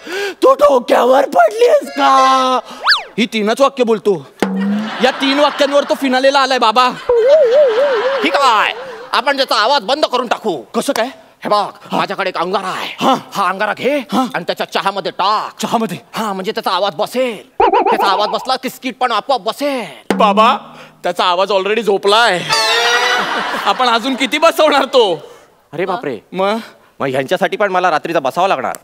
तू डोक्यावर पडलीस का, ही 3च वाक्य बोलतो. या 3 वाक्यांवर तो फिनालेला आलाय बाबा. ठीक आहे, आपण त्याचा आवाज बंद करून टाकू. कसं काय? हे बघ माझ्याकडे एक अंगारा आहे, हा अंगारा घे आणि त्याच्या चहामध्ये टाक. चहामध्ये? हा, म्हणजे त्याचा आवाज बसेल. त्याचा आवाज बसला की स्किट पण आपोआप बसेल. बाबा त्याचा आवाज ऑलरेडी झोपलाय, आपण अजून किती बसवणार तो. अरे बापरे, मग ह्यांच्यासाठी पण मला रात्रीचा बसावं लागणार.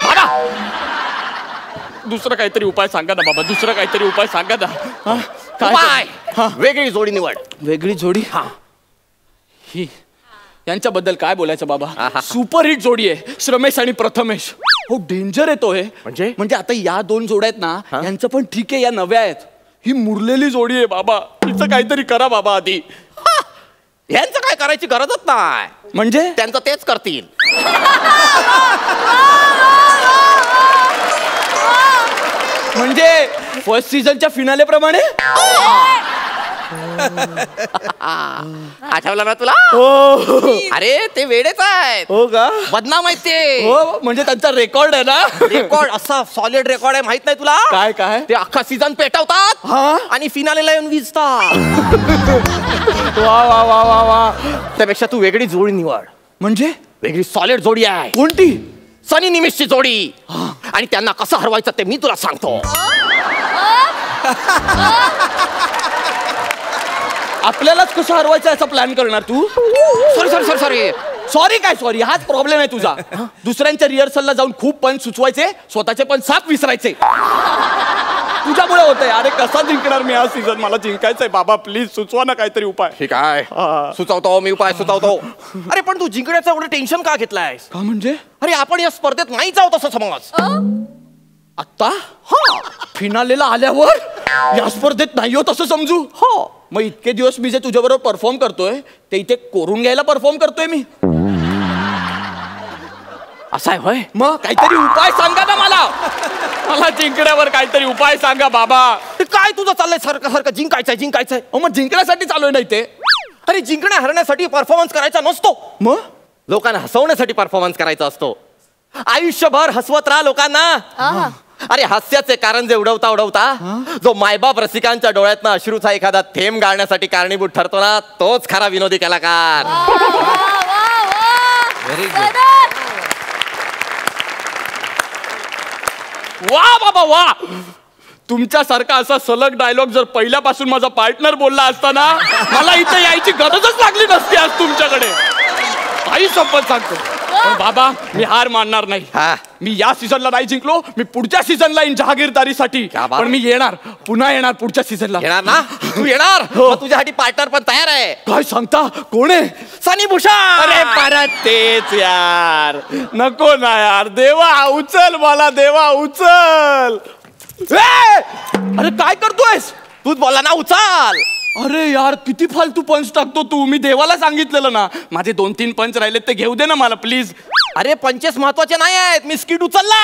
दुसरं काहीतरी उपाय सांगा ना बाबा, दुसरं काहीतरी उपाय सांगा ना. काय? वेगळी जोडी निवड. वेगळी जोडी? हा, ही यांच्याबद्दल काय बोलायचं बाबा. सुपरहिट जोडी आहे, श्रमेश आणि प्रथमेश. हो डेंजर येतो हे. म्हणजे आता या 2 जोड्या आहेत ना, यांचं पण ठीक आहे, या नव्या आहेत. ही मुरलेली जोडी आहे बाबा, हिचं काहीतरी करा बाबा आधी. यांचं काय करायची गरजच नाही, म्हणजे त्यांचं तेच करतील. म्हणजे फर्स्ट सीझनच्या फिनाले प्रमाणे. आठवलं ना तुला? हो. अरे ते वेडेच आहेत. हो का? बदनाम आहेत ते. हो, म्हणजे त्यांचा रेकॉर्ड आहे ना. रेकॉर्ड असा सॉलिड रेकॉर्ड आहे, माहित नाही तुला? काय काय? ते अख्खा सीझन पेटवतात आणि फिनालेला येऊन विजतात. वा वा वा वा वा. त्यापेक्षा तू वेगळी जोडी निवड. म्हणजे वेगळी सॉलिड जोडी आहे. कोणती? सनी निमिषची जोडी. आणि त्यांना कसं हरवायचं ते मी तुला सांगतो. आपल्यालाच कसं हरवायचं याचा प्लॅन करणार तू? Sorry sorry sorry sorry sorry काय सॉरी, हाच प्रॉब्लेम आहे तुझा. दुसऱ्यांच्या रिहर्सलला जाऊन खूप पण सुचवायचे, स्वतःचे पण साप विसरायचे. तुझ्यामुळे होतंय. अरे कसा जिंकणार मी हा सीझन, मला जिंकायचंय बाबा, प्लीज सुचवा ना काहीतरी उपाय. ठीक आहे, सुचवतो मी उपाय सुचवतो. अरे पण तू जिंकण्याचं एवढं टेन्शन का घेतलायस? का म्हणजे? अरे आपण या स्पर्धेत नाही जाऊ तसं समज. आता फिनालेला आल्यावर या स्पर्धेत नाही होत असं समजू? हो. मग इतके दिवस मी जे तुझ्याबरोबर परफॉर्म करतोय ते इथे कोरून घ्यायला परफॉर्म करतोय मी. असं आहे होय? मग काहीतरी उपाय सांगा ना मला. मला जिंकण्यावर काहीतरी उपाय सांगा बाबा. काय तुझं चाललंय सारखं सारखं जिंकायचंय जिंकायचंय? मग जिंकण्यासाठी चालू नाही ते. अरे जिंकण्या हरण्यासाठी परफॉर्मन्स करायचा नसतो. मग लोकांना हसवण्यासाठी परफॉर्मन्स करायचा असतो. आयुष्यभर हसवत राहा लोकांना. अरे हास्याचे कारण जे उडवता उडवता जो मायबाप रसिकांच्या डोळ्यातनं अश्रूचा एखादा थेंब गाळण्यासाठी कारणीभूत ठरतो ना, तोच खरा विनोदी कलाकार. Very good. वा बाबा वा. तुमच्यासारखा असा सलग डायलॉग जर पहिल्यापासून माझा पार्टनर बोलला असता ना, मला इथे यायची गरजच लागली नसती आज तुमच्याकडे. काही संपत सांगतो. बाबा मी हार मानणार नाही. मी या सीझनला नाही जिंकलो, मी पुढच्या सीझनला येईन जहागीरदारीसाठी. पण मी येणार, पुन्हा येणार पुढच्या सीझनला. येणार ना तू? येणार. तुझ्यासाठी पार्टनर पण तयार आहे. काय सांगता? कोण आहे? सनी भूषण. अरे परत तेच यार, नको ना यार. देवा उचल मला, देवा उचल. अरे काय करतोयस? तूच बोला ना उचल. अरे यार किती फालतू पंच टाकतो तू. मी देवाला सांगितलेलं ना माझे 2-3 पंच राहिलेत ते घेऊ दे ना मला प्लीज. अरे पंचेस महत्वाचे नाही आहेत, मी स्किट उचलला.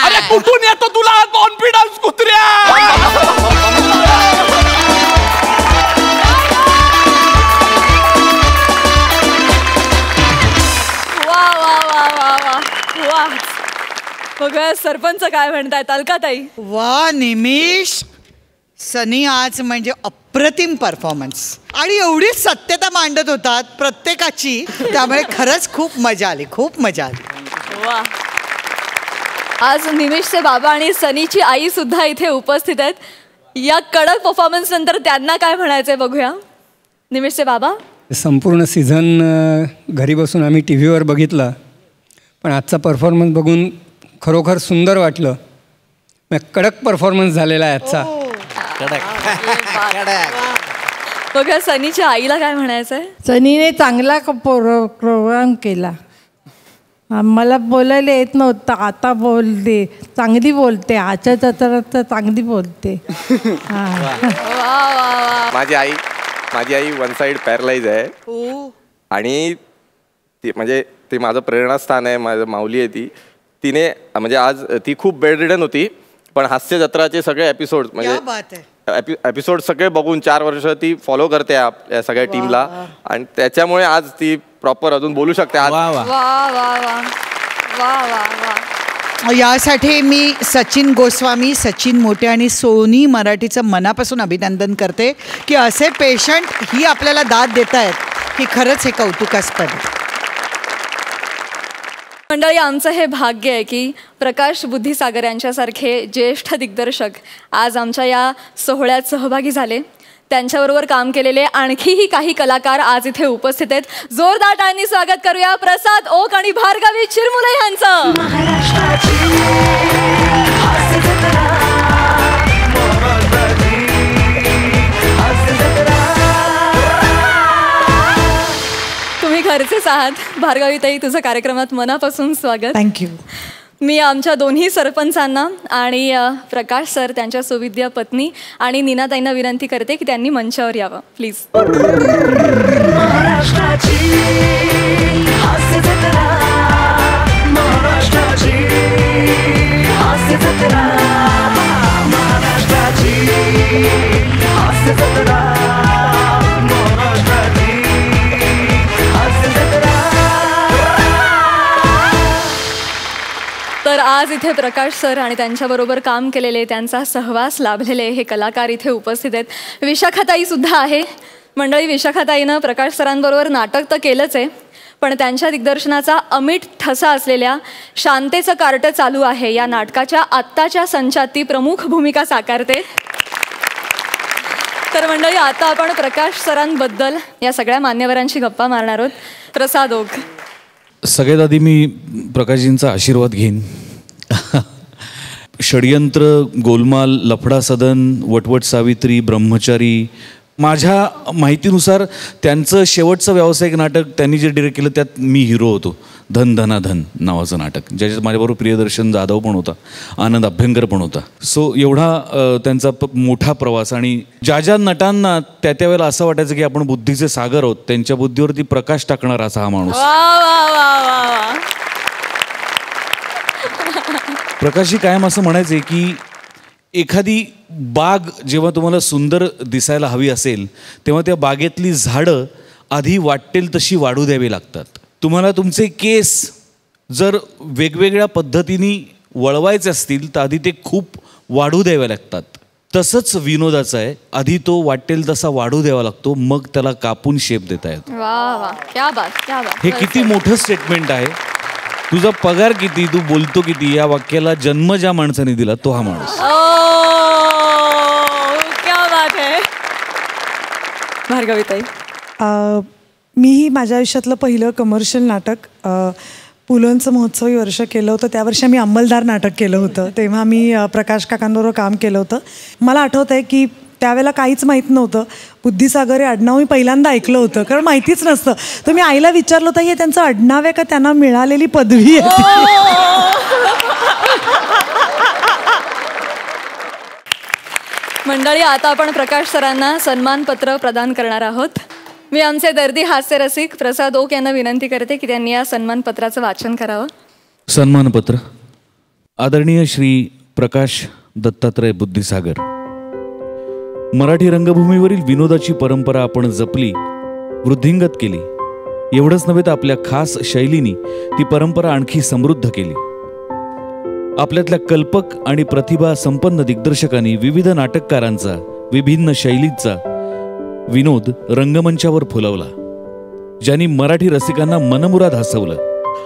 अरे कुठून येतो तुला कॉन्फिडन्स कुत्र्या? वा वा वा वा बघा सरपंच काय म्हणतायत अलकाताई. वा निमिष, सनी आज म्हणजे अप्रतिम परफॉर्मन्स आणि एवढी सत्यता मांडत होतात प्रत्येकाची, त्यामुळे खरंच खूप मजा आली, खूप मजा आली. वा. आज निमिषचे बाबा आणि सनीची आई सुद्धा इथे उपस्थित आहेत. या कडक परफॉर्मन्स नंतर त्यांना काय म्हणायचंय बघूया. निमिषचे बाबा. संपूर्ण सीझन घरी बसून आम्ही टी व्हीवर बघितला, पण आजचा परफॉर्मन्स बघून खरोखर सुंदर वाटलं. कडक परफॉर्मन्स झालेला आहे आजचा. बघा सनीच्या आईला काय म्हणायचंय. सनीने चांगला प्रोग्राम केला. मला बोलायला येत नव्हतं, आता बोलते, चांगली बोलते. आजच्या जत्रात तर चांगली बोलते. माझी आई वन साइड पॅरलाइज आहे आणि ती म्हणजे ते माझं प्रेरणास्थान आहे. माझं माऊली आहे ती. तिने म्हणजे आज ती खूप बेड रिडन होती, पण हास्य जत्राचे सगळे एपिसोड म्हणजे एपिसोड सगळे बघून 4 वर्ष ती फॉलो करते या सगळ्या टीमला आणि त्याच्यामुळे आज ती प्रॉपर अजून बोलू शकते. यासाठी मी सचिन गोस्वामी, सचिन मोटे आणि सोनी मराठीचं मनापासून अभिनंदन करते की असे पेशंट ही आपल्याला दाद देत आहेत की खरंच हे कौतुकास्पद. मंडळी, आमचं हे भाग्य आहे की प्रकाश बुद्धिसागर यांच्यासारखे ज्येष्ठ दिग्दर्शक आज आमच्या या सोहळ्यात सहभागी झाले. त्यांच्याबरोबर काम केलेले आणखीही काही कलाकार आज इथे उपस्थित आहेत. जोरदार टाळ्यांनी स्वागत करूया प्रसाद ओक आणि भार्गवी चिरमुले यांचं. तुम्ही घरचेच आहात. भार्गवीताई, तुझं कार्यक्रमात मनापासून स्वागत. थँक्यू. मी आमच्या दोन्ही सरपंचांना आणि प्रकाश सर, त्यांच्या सुविद्य पत्नी आणि नीनाताईंना विनंती करते की त्यांनी मंचावर यावं प्लीज. तर आज इथे प्रकाश सर आणि त्यांच्याबरोबर काम केलेले, त्यांचा सहवास लाभलेले हे कलाकार इथे उपस्थित आहेत. विशाखाताई सुद्धा आहे. मंडळी, विशाखाताईनं प्रकाश सरांबरोबर नाटक तर केलंच आहे, पण त्यांच्या दिग्दर्शनाचा अमिट ठसा असलेल्या शांतेचं कार्ट चालू आहे या नाटकाच्या आत्ताच्या संचात ती प्रमुख भूमिका साकारते. तर मंडळी, आता आपण प्रकाश सरांबद्दल या सगळ्या मान्यवरांशी गप्पा मारणार आहोत. प्रसाद ओक. सगळ्यात आधी मी प्रकाशजींचा आशीर्वाद घेईन. षडयंत्र, गोलमाल, लफडा सदन, वटवट सावित्री, ब्रह्मचारी, माझ्या माहितीनुसार त्यांचं शेवटचं व्यावसायिक नाटक त्यांनी जे डिरेक्ट केलं त्यात मी हिरो होतो. धन धना धन नावाचं नाटक, ज्याच्यात माझ्याबरोबर प्रियदर्शन जाधव पण होता, आनंद अभ्यंकर पण होता. सो एवढा त्यांचा मोठा प्रवास. आणि ज्या नटांना त्या वेळेला असं वाटायचं की आपण बुद्धीचे सागर आहोत, त्यांच्या बुद्धीवरती प्रकाश टाकणारा असा हा माणूस. प्रकाशजी कायम असं म्हणायचे की एखादी बाग जेव्हा तुम्हाला सुंदर दिसायला हवी असेल तेव्हा त्या बागेतली झाडं आधी वाटेल तशी वाढू द्यावी लागतात. तुम्हाला तुमचे केस जर वेगवेगळ्या पद्धतीने वळवायचे असतील तर आधी ते खूप वाढू द्यावे लागतात. तसंच विनोदाचं आहे, आधी तो वाटेल तसा वाढू द्यावा लागतो, मग त्याला कापून शेप देता येतो. हे किती मोठं स्टेटमेंट आहे. तुझा पगार किती, तू बोलतो किती, या वाक्याला जन्म ज्या माणसाने दिला तो हा माणूस. क्या बात है. भार्गवीताई. मीही माझ्या आयुष्यातलं पहिलं कमर्शियल नाटक पुलंचं महोत्सवी वर्ष केलं होतं. त्या वर्षी आम्ही अंमलदार नाटक केलं होतं. तेव्हा मी प्रकाश काकांबरोबर काम केलं होतं. मला आठवतं आहे की त्यावेळेला काहीच माहीत नव्हतं. बुद्धिसागर हे आडनाव मी पहिल्यांदा ऐकलं होतं, कारण माहितीच नसतं. तर मी आईला विचारलं होतं हे त्यांचं आडनाव आहे का त्यांना मिळालेली पदवी आहे. मंडळी, आता आपण प्रकाश सरांना सन्मानपत्र प्रदान करणार आहोत. मी आमचे दर्दी हास्यरसिक प्रसाद ओक यांना विनंती करते की त्यांनी या सन्मानपत्राचं वाचन करावं. सन्मानपत्र. आदरणीय श्री प्रकाश दत्तात्रय बुद्धिसागर. मराठी रंगभूमीवरील विनोदाची परंपरा आपण जपली, वृद्धिंगत केली. एवढंच नव्हे तर आपल्या खास शैलीनी ती परंपरा आणखी समृद्ध केली. आपल्यातल्या कल्पक आणि प्रतिभा संपन्न दिग्दर्शकांनी विविध नाटककारांचा विभिन्न शैलीचा विनोद रंगमंचावर फुलवला, ज्यांनी मराठी रसिकांना मनमुराद हसवलं.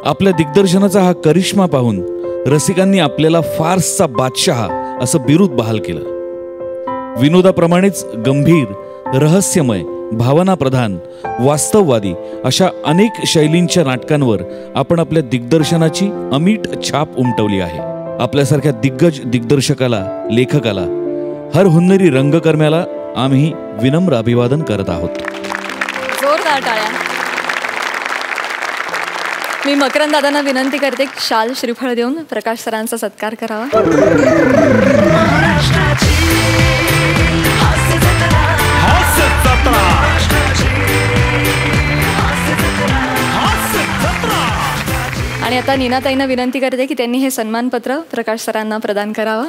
आपल्या दिग्दर्शनाचा हा करिश्मा पाहून रसिकांनी आपल्याला फार्सचा बादशहा असं बिरुद बहाल केलं. विनोदाप्रमाणेच गंभीर, रहस्यमय, भावनाप्रधान, वास्तववादी अशा अनेक शैलींच्या नाटकांवर आपण आपल्या दिग्दर्शनाची अमीट छाप उमटवली आहे. आपल्यासारख्या दिग्गज दिग्दर्शकाला, लेखकाला, हर हुन्नरी रंगकर्म्याला आम्ही विनम्र अभिवादन करत आहोत. जोरदार टाळ्या. मी मकरंद दादांना विनंती करते शाल श्रीफळ देऊन प्रकाश सरांचा सत्कार करावा. आणि आता नीनाताईंना विनंती करते की त्यांनी हे सन्मानपत्र प्रकाश सरांना प्रदान करावं.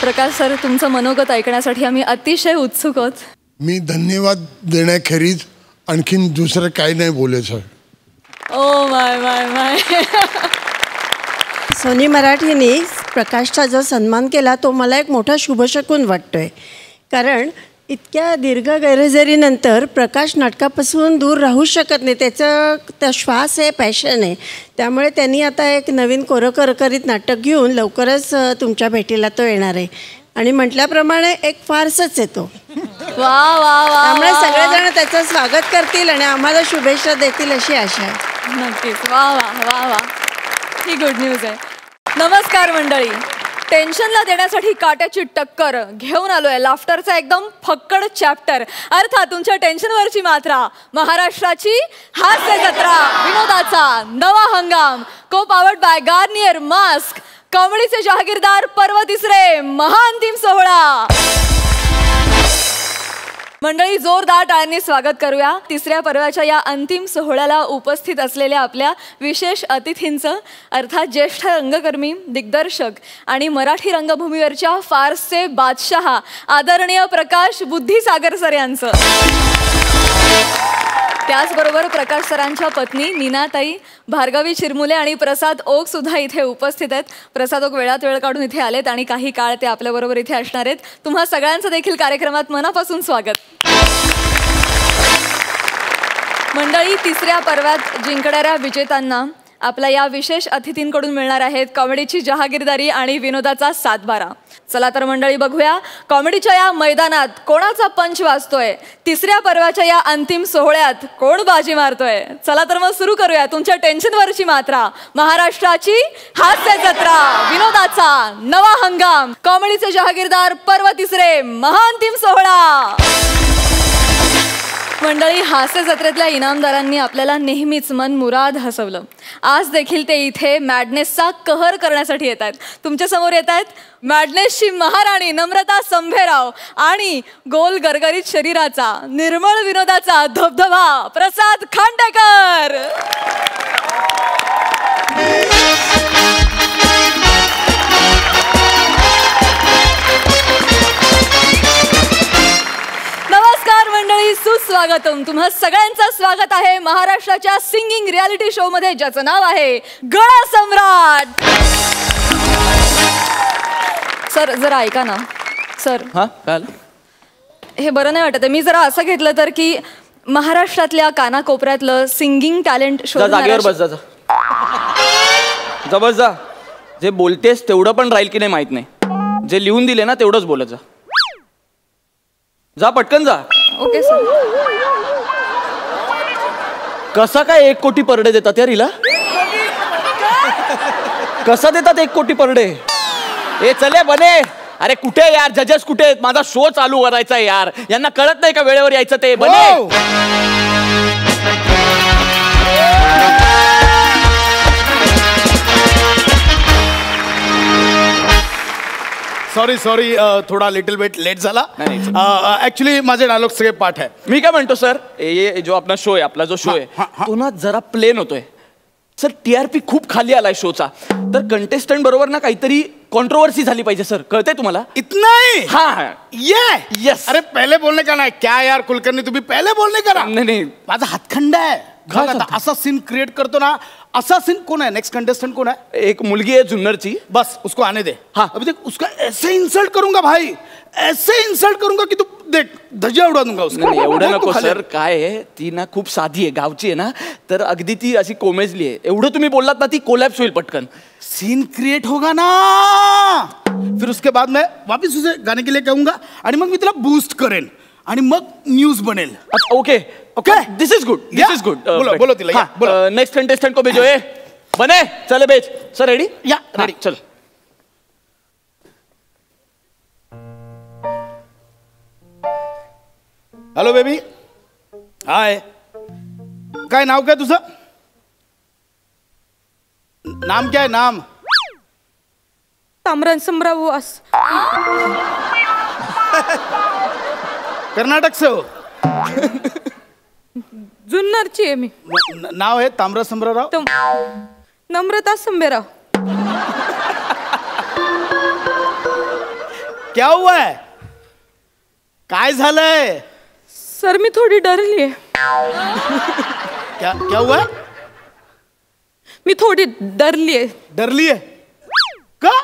प्रकाश सर, तुमचं मनोगत ऐकण्यासाठी आम्ही अतिशय उत्सुक आहोत. मी धन्यवाद देण्याखेरीज आणखीन दुसरं काही नाही बोलायचं. Oh my my my. Sony मराठीने प्रकाशचा जो सन्मान केला तो मला एक मोठा शुभशकून वाटतोय. कारण इतक्या दीर्घ गैरहजेरीनंतर प्रकाश नाटकापासून दूर राहू शकत नाही. त्या श्वास आहे, पॅशन आहे. त्यामुळे त्यांनी आता एक नवीन कोरकरकरीत नाटक घेऊन लवकरच तुमच्या भेटीला तो येणार आहे. आणि म्हटल्याप्रमाणे एक फारसच येतो. वा वा वा. त्यामुळे सगळेजण त्याचं स्वागत करतील आणि आम्हाला शुभेच्छा देतील अशी आशा आहे. नक्कीच. वा वा वा वा. ही गुड न्यूज आहे. नमस्कार मंडळी. टेन्शनला देण्यासाठी काट्याची टक्कर घेऊन आलोय लाफ्टरचा एकदम फक्कड चॅप्टर, अर्थात तुमच्या टेन्शनवरची मात्रा. महाराष्ट्राची हास्य जत्रा, विनोदाचा नवा हंगाम, co powered by Garnier mask, कॉमेडीचे जहागीरदार, पर्व तिसरे, महाअंतिम सोहळा. मंडळी, जोरदार टाळ्यांनी स्वागत करूया तिसऱ्या पर्वाच्या या अंतिम सोहळ्याला उपस्थित असलेल्या आपल्या विशेष अतिथींचं, अर्थात ज्येष्ठ रंगकर्मी, दिग्दर्शक आणि मराठी रंगभूमीवरच्या फार्सचे बादशहा आदरणीय प्रकाश बुद्धिसागर सर यांचं. त्याचबरोबर प्रकाश सरांच्या पत्नी नीनाताई, भार्गवी चिरमुले आणि प्रसाद ओक सुद्धा इथे उपस्थित आहेत. प्रसाद ओक वेळात वेळ काढून इथे आलेत आणि काही काळ ते आपल्याबरोबर इथे असणार आहेत. तुम्हा सगळ्यांचं देखील कार्यक्रमात मनापासून स्वागत. मंडळी, तिसऱ्या पर्वात जिंकणाऱ्या विजेत्यांना आपल्या या विशेष अतिथींकडून मिळणार आहेत कॉमेडीची जहागीरदारी आणि विनोदाचा सातबारा. चला तर मंडळी, बघूया कॉमेडीच्या या मैदानात कोणाचा पंच वाजतोय, तिसऱ्या पर्वाच्या या अंतिम सोहळ्यात कोण बाजी मारतोय. चला तर मग सुरू करूया तुमच्या टेन्शनवरची मात्रा. महाराष्ट्राची हास्य जत्रा, विनोदाचा नवा हंगाम, कॉमेडीचे जहागीरदार, पर्व तिसरे, महाअंतिम सोहळा. मंडळी, हास्य जत्रेतल्या इनामदारांनी आपल्याला नेहमीच मन मुराद हसवलं. आज देखील ते इथे मॅडनेसचा कहर करण्यासाठी येत आहेत. तुमच्यासमोर येत आहेत मॅडनेसची महाराणी नम्रता संभेराव आणि गोल गरगरीत शरीराचा, निर्मळ विनोदाचा धबधबा प्रसाद खांडेकर. नमस्कार मंडळी, सुस्वागतम. तुम्हा सगळ्यांचं स्वागत आहे महाराष्ट्राच्या सिंगिंग रियालिटी शो मध्ये, ज्याचं नाव आहे गळा सम्राट. सर जरा ऐका ना. सर, हा काय हे बरं नाही वाटत. मी जरा असं घेतलं तर की महाराष्ट्रातल्या कानाकोपऱ्यातलं सिंगिंग टॅलेंट शो. जागेवर बस जा. बस जा. जे बोलतेस तेवढं पण राहील की नाही माहित नाही. जे लिहून दिले ना तेवढंच बोलत जा. जा पटकन जा. Okay sir. कसा काय 1 कोटी पर डे देतात यार हिला? कसा देतात 1 कोटी पर डे? ए चले बने. अरे कुठे यार जजेस कुठे आहेत? माझा शो चालू करायचा यार. यांना कळत नाही का वेळेवर यायचं ते? बने सॉरी थोडा लिटिल बिट लेट झाला. ऍक्च्युली माझे डायलॉग सगळे पाठ आहे. मी काय म्हणतो सर, ये जो आपला शो आहे, आपला जो शो आहे तो ना जरा प्लेन होतोय सर. TRP खूप खाली आलाय शोचा, तर कंटेस्टंट बरोबर ना काहीतरी कॉन्ट्रोवर्सी झाली पाहिजे सर. कळतंय तुम्हाला? इतना ही? हाँ ये यस. अरे पहले बोलने का ना. क्या यार कुलकर्णी, तुम्ही पहले बोलने का ना. नाही माझा हातखंड आहे. असा सीन क्रिएट करतो ना. असा सीन कौन है? नेक्स्ट कंटेस्टेंट कौन है? एक मुलगी है जुन्नरची. बस उसको आने दे. हाँ अभी देख उसका ऐसे इंसल्ट करूंगा भाई, ऐसे इंसल्ट करूंगा की तू देख धज्जा उडा दूंगा उसका. नाही एवढं नको सर. काय आहे ती ना खूप साधी आहे, गावची आहे ना, तर अगदी ती अशी कोमेजली आहे. एवढं तुम्ही बोललात ना ती कोलॅप्स होईल पटकन. सीन क्रिएट होगा ना, फिर उसके बाद मैं वापस उसे गाने के लिए कहूंगा आणि मग मी तिला बूस्ट करेन आणि मग न्यूज बनेल. Okay okay, this is good, this is good. बोलो तिला. नेक्स्ट कंटेस्टेंट को भेजो. ए बने चले भेज. Sir ready? या रेडी. चल. Hello baby. हाय. काय नाव काय तुझं? नाम क्या है नाम? तामरान समराव वास. कर्नाटक से हो? जुन्नरची आहे मी. नाव है ताम्रा समराव. नम्रता संभेराव. क्या हुआ है? काय झालंय? सर मी थोडी डरली आहे. क्या हुआ है? मी थोडी डरली आहे. डरली है का?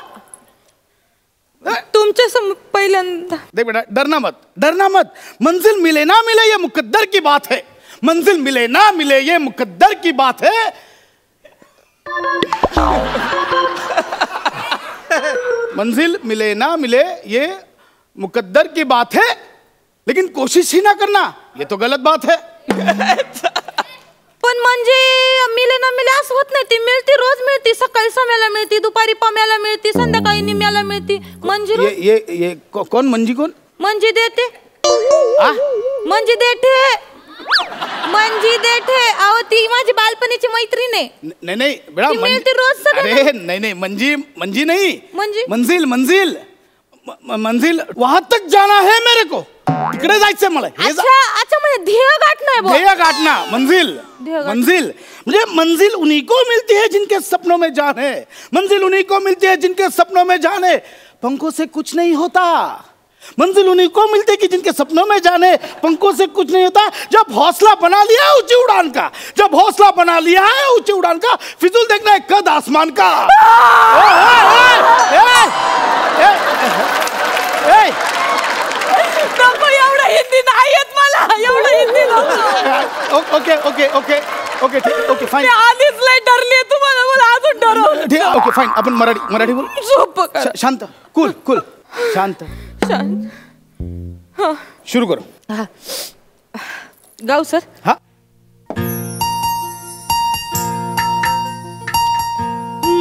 तुमच्या पहिल्यांदा. देख बेटा, डरना मत, डरना मत. मंजिल मिले ना मिले ये मुकद्दर की बात है. मंजिल मिले ना मिले ये मुकद्दर की बात है. मंजिल मिले ना मिले ये मुकद्दर की बात है, लेकिन कोशिश ही ना करना ये तो गलत बात है. पण म्हणजे मिले ना मिले असं होत नाही. ती मिळती, रोज मिळती. सकाळी सम्याला मिळती, दुपारी पम्याला मिळती, संध्याकाळी निम्याला मिळती. म्हणजे ये कौन मंजी कौन? मंजी देते. मंजी देते. मंजी देते. अहो ती माझी बालपणीची मैत्रीण आहे. नहीं बेटा, मिळती रोज सगळं. अरे नहीं मंजी नहीं. मंजिल मंजिल वहां तक जाना है मेरे को. तिकडे जायचंय मला. अच्छा म्हणजे ध्येय गाठणं. ध्येय गाठना. मंजिल म्हणजे मंजिल उन्हीं को मिलती है जिनके सपनों में जान है. मंजिल उन्हीं को मिलती है जिनके सपनों में जान है. पंखों से कुछ नहीं होता. मंजिल उन्हीं को मिलती है कि जिनके सपनों में जान है. पंखों से कुछ नहीं होता. जब हौसला बना लिया है ऊंची उड़ान का, जब हौसला बना लिया है ऊंची उड़ान का, फिजूल देखना है कद आसमान का. एवढं हिंदी नाही येत मला. एवढं हिंदी नको. Okay fine. आधीच लय डरली तुम्हाला, मला अजून डरव. Okay fine. आपण मराठी बोल. शांत, कूल शांत. शुरू करो. गाव सर. हा.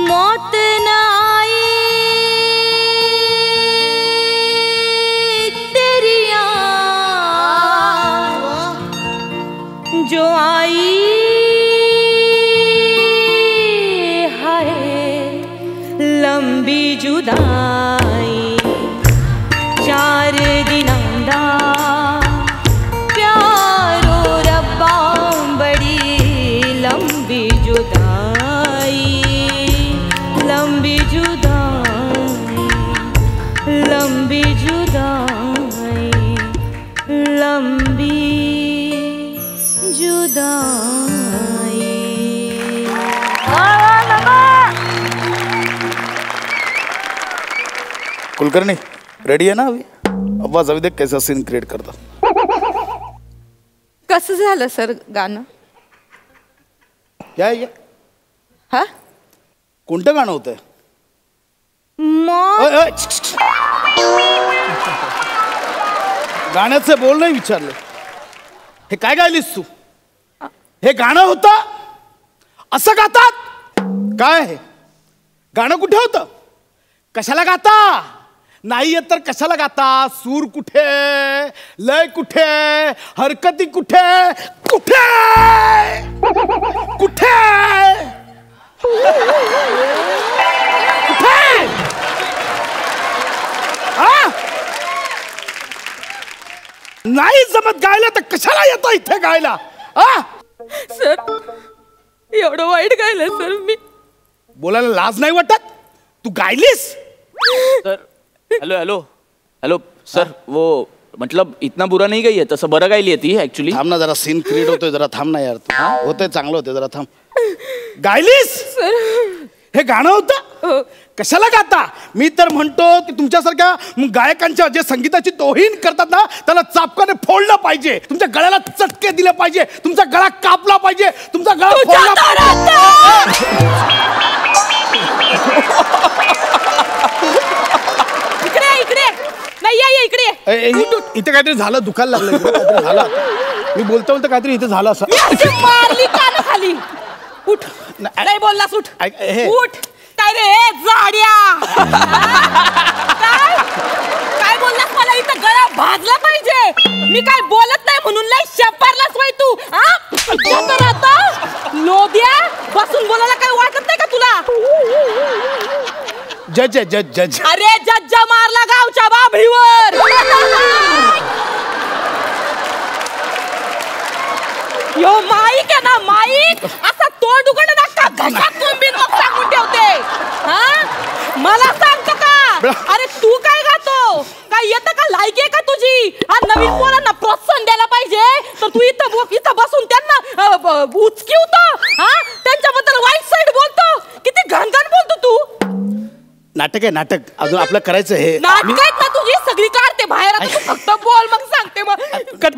मौत न आई तेरी जो आई है लंबी जुदाई. 4 दिनांदा प्यारो रब्बा बड़ी लंबी जुदाई. लंबी जुदाई, लंबी जुदाई, लंबी जुदाई. कुलकर्णी रेडी है ना अभी? आवाज अभी देख कैसा सीन क्रिएट करता. कसं झालं सर गाणं? क्या है ये? हा? कोणतं गाणं होतंय? गाण्याचे बोल नाही विचारले. हे काय गायलीस तू? हे गाणं होतं? असं गातात? काय हे गाणं कुठे होतं? कशाला गाता? नाही येत तर कशाला गाता? सूर कुठे, लय कुठे, हरकती कुठे कुठे कुठे कुठे? नाही जमत गायला तर कशाला येतो इथे गायला? सर एवढं वाईट गायलं सर मी. बोलायला लाज नाही वाटत? तू गायलीस? Sir hello hello hello sir, वो मतलब इतना बुरा नहीं गई है, तसं बरं गायली आहे ती ऍक्च्युली. थांब ना जरा, सीन क्रिएट होतोय, जरा थांब ना यार. होतंय चांगलं होतंय, जरा थांब. गायलीस? हे गाणं होतं? कशाला गाता? मी तर म्हणतो की तुमच्यासारख्या गायकांच्या जे संगीताची तोहीन करतात ना, त्याला चापकाने फोडलं पाहिजे. तुमच्या गळ्याला चटके दिले पाहिजे, तुमचा गळा कापला पाहिजे, तुमचा गळा फोडला पाहिजे. इकडे नाही या इकडे. इथे काहीतरी झालं, दुखायला लागलं, इथे काहीतरी झालं. मी बोलतो काहीतरी इथे झालं असं. मारली कान खाली. उठ, नाही बोललास, उठ उठ. काय रे जाड्या, काय बोललास? मला इथं गळा भाजला पाहिजे. मी काय बोलत नाही म्हणून लय शपारलास वय तू. लोद्या बसून बोलायला काय वाटत नाही का तुला? जज जज जज. अरे जज्जा मारला गावच्या बाभळीवर. यो माईक आहे ना, माईक असा तोंड उघड ना घशात तुंबीन मग सांगून ठेवते. मला सांगतो का? अरे तू काय गातो? काय येतं का? लायकी आहे का तुझी? नवीन पोरांना प्रोत्साहन द्यायला पाहिजे तर तू इथं बसून त्यांना उचकिवतो. त्यांच्याबद्दल वाईट साईड बोलतो. किती घनघन बोलतो तू. नाटक आहे, नाटक अजून आपलं करायचं. हे नाटक आहेत ना तुझी सगळी, काढते बाहेर. आता तू फक्त बोल मग सांगते. मग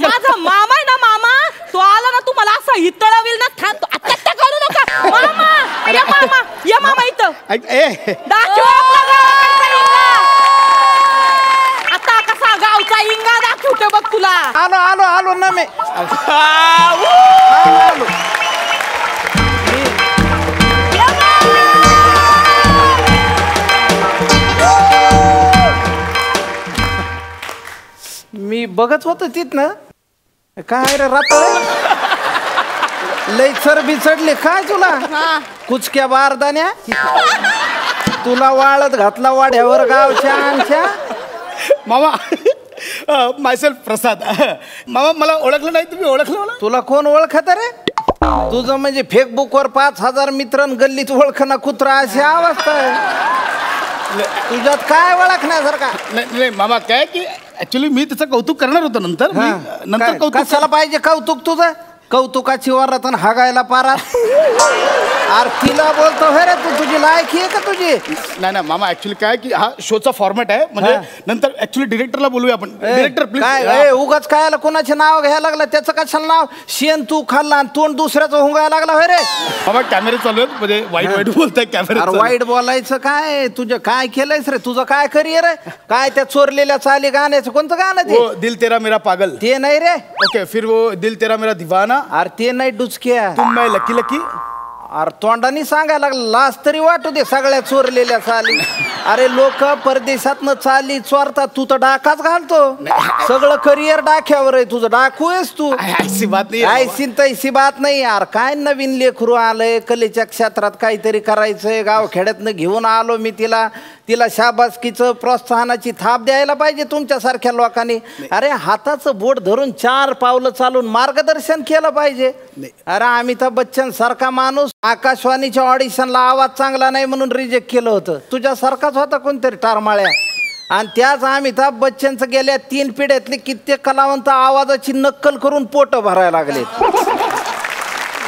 माझा मामा आहे ना, मामा तो आला ना, तू मला असा हितळावेल ना. थांब, आता करू नका. मामा या, मामा या, मामा इथं दाखव आता कसा गावचा इंगा दाखवते बघ तुला. आलो आलो आलो ना मी. मी बघत होतो तिथनं. काय रे रात्र लई चरबी चढली काय तुला? कुचक्या बारदान्या तुला वाळत घातला वाड्यावर गावच्या आमच्या. मामा मायसेल्फ प्रसाद. मामा मला ओळखलं नाही, तुम्ही ओळखलं मला? तुला कोण ओळखत रे? तुझं म्हणजे फेसबुकवर 5000 मित्र गल्लीत ओळखना कुत्रा अशी अवस्था आहे तुझ्यात. काय ओळखण्यासारखा? नाही मामा, काय की ऍक्च्युली मी त्याचं कौतुक करणार होतो नंतर. नंतर कौतुक कशाला पाहिजे कौतुक तुझं? कौतुकाची वरतन हागायला पारा. आरतीला बोलतो हे रे तू, तुझी लायकी आहे का तुझी? नाही ना मामा, ऍक्च्युली काय की हा शोचा फॉर्मॅट आहे, म्हणजे नंतर ऍक्च्युली डिरेक्टरला बोलूया आपण. Director please. उगाच काय कोणाचे नाव घ्यायला लागलं? त्याचं कशाला नाव? शेण तू खाल्ला आणि तोंड दुसऱ्याचं हुंगायला लागला होय रे? मामा कॅमेरे चालू आहेत, म्हणजे वाईट वाईट बोलताय कॅमेरा. वाईट बोलायचं काय? तुझं काय केलंयस रे? तुझं काय करिअर आहे? काय त्या चोरलेल्या चाली गाण्याचं कोणतं गाणं ते? दिल तेरा मेरा पागल. ते नाही रे. ओके, फिर वो दिल तेरा मेरा दीवाना. अरे ते नाही डुचक्या. तुम मैं लकी लकी. अरे तोंडानी सांगायला लागला, लाज तरी वाटू दे सगळ्या चोरलेल्या चाली. अरे लोक परदेशातनं चाली चोरतात, तू तर डाकाच घालतो. सगळं करिअर डाक्यावर आहे तुझं. डाकू आहेस तू. ऐसी बात नाही, ऐसी तैसी बात नाही यार. काय नवीन लेकरू आलंय, कलेच्या क्षेत्रात काहीतरी करायचंय. गावखेड्यातनं घेऊन आलो मी तिला. तिला शाबासकीचं प्रोत्साहनाची थाप द्यायला पाहिजे तुमच्यासारख्या लोकांनी. अरे हाताचं बोट धरून 4 पावलं चालून मार्गदर्शन केलं पाहिजे. अरे अमिताभ बच्चन सारखा माणूस आकाशवाणीच्या ऑडिशनला आवाज चांगला नाही म्हणून रिजेक्ट केलं होतं. तुझ्यासारखाच होता कोणतरी टारमाळ्या. आणि त्याच अमिताभ बच्चनचं गेल्या 3 पिढ्यातले कित्येक कलावंत आवाजाची नक्कल करून पोट भरायला लागले.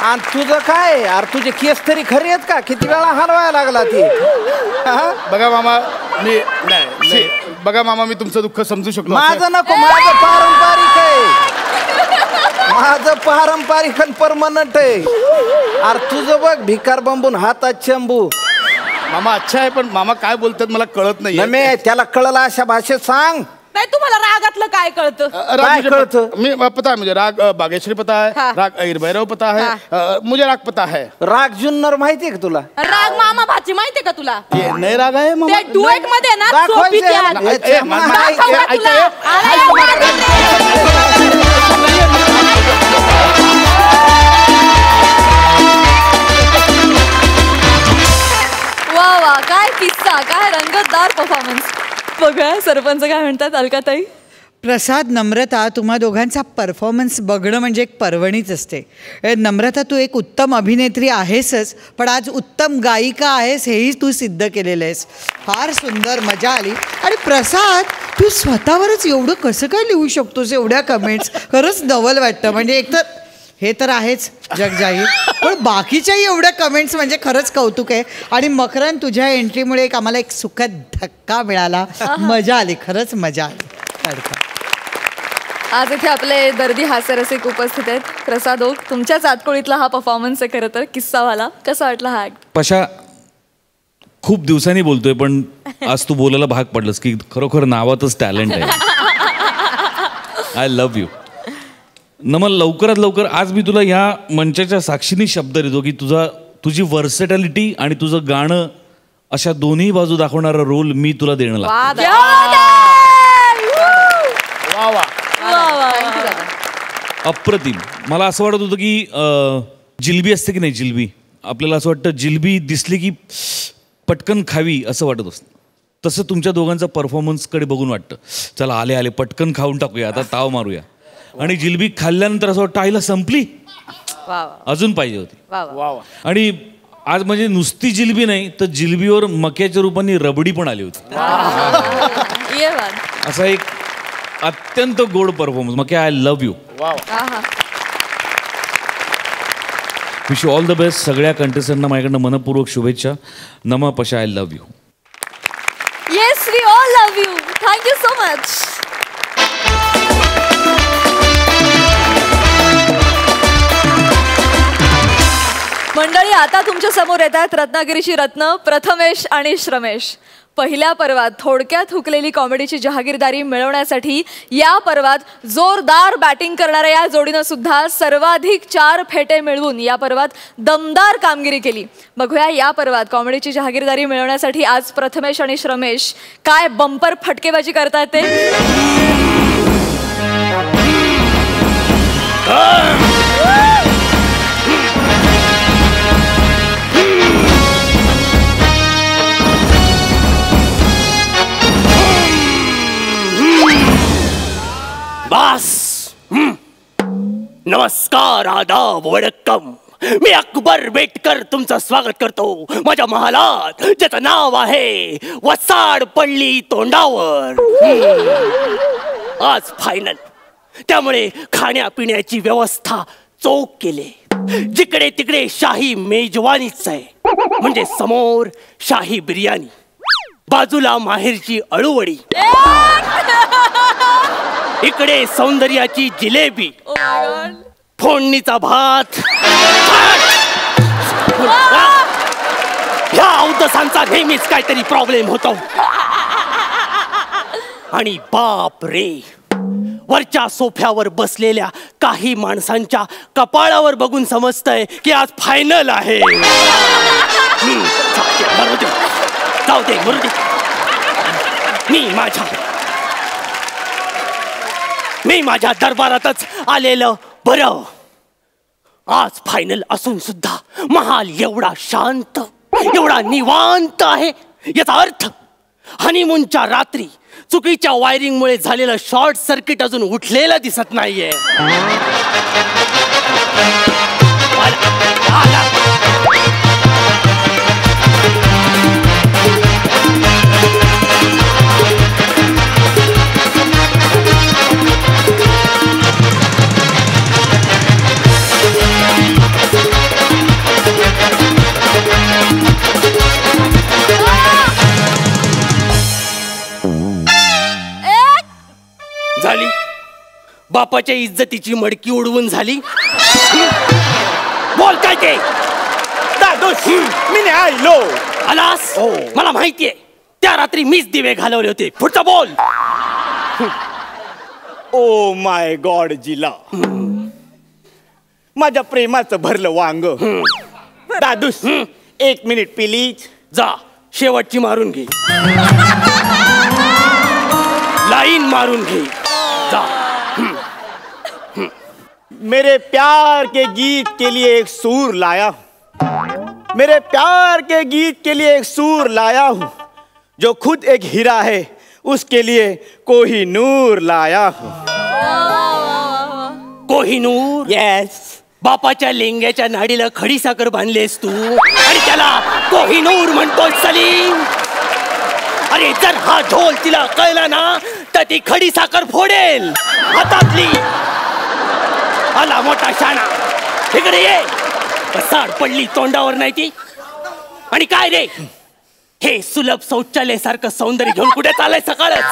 आणि तुझं काय? अरे तुझे केस तरी खरे आहेत का? किती वेळा हलवायला लागला ती. बघा मामा, मी नाही बघा मामा, मी तुमचं दुःख समजू शकतो. माझं नको, माझं पारंपरिक आहे. माझं पारंपरिक आणि परमनंट आहे. अरे तुझं बघ भिकार बंबून हातात चंबू. मामा अच्छा आहे, पण मामा काय बोलतात मला कळत नाही. त्याला कळलं अशा भाषेत सांग. नाही तुम्हाला रागातलं काय कळतं? काय कळतं? मी पता है मुझे. राग बागेश्वरी पता है, राग भैरव पता है, मुझे राग पता है. राग जुन्नर माहितीये का तुला? राग मामा भाची माहितीये का तुला? ये नए राग आहे मामा. ते डुएट मध्ये ना वा वा, काय किस्सा, काय रंगतदार परफॉर्मन्स. बघूया सरपंच काय म्हणतात. अलकाताई. प्रसाद, नम्रता, तुम्हा दोघांचा परफॉर्मन्स बघणं म्हणजे एक पर्वणीच असते. नम्रता, तू एक उत्तम अभिनेत्री आहेसच, पण आज उत्तम गायिका आहेस हेही तू सिद्ध केलेलं आहेस. फार सुंदर, मजा आली. आणि प्रसाद, तू स्वतःवरच एवढं कसं काय लिहू शकतोस, एवढ्या कमेंट्स? खरंच नवल वाटतं. म्हणजे एकतर हे तर आहेच जग जाहीर, पण बाकीच्याही एवढ्या कमेंट्स म्हणजे खरंच कौतुक आहे. आणि मकरन, तुझ्या एंट्रीमुळे आम्हाला एक सुखद धक्का मिळाला. मजा आली, खरंच मजा आली. आज इथे आपले दर्दी हास्यरसिक उपस्थित आहेत. प्रसाद ओक, तुमच्याच आतकोळीतला हा परफॉर्मन्स आहे खरं तर, किस्सावाला. कसा वाटला हा ऍक्ट? पशा, खूप दिवसांनी बोलतोय पण आज तू बोलायला भाग पडलंस की खरोखर नावातच टॅलेंट आहे. I love you. नमन, लवकरात लवकर आज मी तुला ह्या मंचाच्या साक्षीने शब्द देतो की तुझी वर्सेटॅलिटी आणि तुझं गाणं अशा दोन्ही बाजू दाखवणारा रोल मी तुला देणं लागतो. अप्रतिम. मला असं वाटत होतं की जिलबी असते की नाही, जिलबी आपल्याला असं वाटतं जिलबी दिसली की पटकन खावी असं वाटत असतं. तसं तुमच्या दोघांचा परफॉर्मन्सकडे बघून वाटतं चला आले आले पटकन खाऊन टाकूया, आता ताव मारूया. आणि जिलबी खाल्ल्यानंतर असं वाटतं आईला संपली, अजून पाहिजे होती. आणि आज म्हणजे नुसती जिलबी नाही तर जिलबीवर मक्याच्या रूपाने रबडी पण आली होती. असा एक अत्यंत गोड परफॉर्मन्स. मग I love you. Wish you all the best. सगळ्या कंटेस्टंटना माझ्याकडनं मनपूर्वक शुभेच्छा. नमा, पशा, I love you. Yes, we all love you. Thank you so much. मंडळी, आता तुमच्या समोर येतात रत्नागिरीची रत्न प्रथमेश आणि श्रमेश. पहिल्या पर्वात थोडक्यात हुकलेली कॉमेडीची जहागीरदारी मिळवण्यासाठी या पर्वात जोरदार बॅटिंग करणाऱ्या या जोडीनं सुद्धा सर्वाधिक 4 फेटे मिळवून या पर्वात दमदार कामगिरी केली. बघूया या पर्वात कॉमेडीची जहागीरदारी मिळवण्यासाठी आज प्रथमेश आणि श्रमेश काय बंपर फटकेबाजी करतात ते. बस. नमस्कार, आदाब, वडक्कम. मी अकबर बेटकर तुमचं स्वागत करतो माझ्या महालात, ज्याचं नाव आहे वसाड पडली तोंडावर. आज फायनल, त्यामुळे खाण्यापिण्याची व्यवस्था चोख केली. जिकडे तिकडे शाही मेजवानीच आहे. म्हणजे समोर शाही बिर्याणी, बाजूला माहेरची अळूवडी, इकडे सौंदर्याची जिलेबी, फोडणीचा भात. ह्या औदसांचा नेहमीच काहीतरी प्रॉब्लेम होतो. आणि बाप रे, वरच्या सोफ्यावर बसलेल्या काही माणसांच्या कपाळावर बघून समजतंय की आज फायनल आहे. जाऊ दे, मरू दे. मी माझ्या दरबारातच आलेलं बरं. आज फायनल असून सुद्धा महाल एवढा शांत, एवढा निवांत आहे. याचा अर्थ हनीमूनच्या रात्री चुकीच्या वायरिंगमुळे झालेलं शॉर्ट सर्किट अजून उठलेलं दिसत नाहीये. झाली बापाच्या इज्जतीची मडकी उडवून झाली. बोल काय ते. मी आलो. आलास? मला माहितीये, त्या रात्री मीच दिवे घालवले होते. पुढचा बोल. ओ माय गॉड जिला, माझ्या प्रेमाचं भरलं वांग. दादूस 1 मिनिट प्लीज. जा, शेवटची मारून घे, लाईन मारून घे. जा. मेरे प्यार के गीत के लिए एक सूर लाया, मेरे प्यार के गीत के लिए एक सूर लाया हूँ, जो खुद एक हीरा है उसके लिए कोहिनूर लाया हूँ. कोहिनूर? येस. बापाच्या लेंग्याच्या नाडीला खडी साखर बांधलेस तू आणि त्याला कोहिनूर म्हणतोय सलीम. अरे जर हा ढोल तिला कळला ना तर ती खडी साखर फोडेल हातातली. आला मोठा शाणा, इकडे ये. साड पडली तोंडावर नाही ती. आणि काय रे हे सुलभ शौचालय सारखं सौंदर्य घेऊन कुठे चाललंय सकाळच?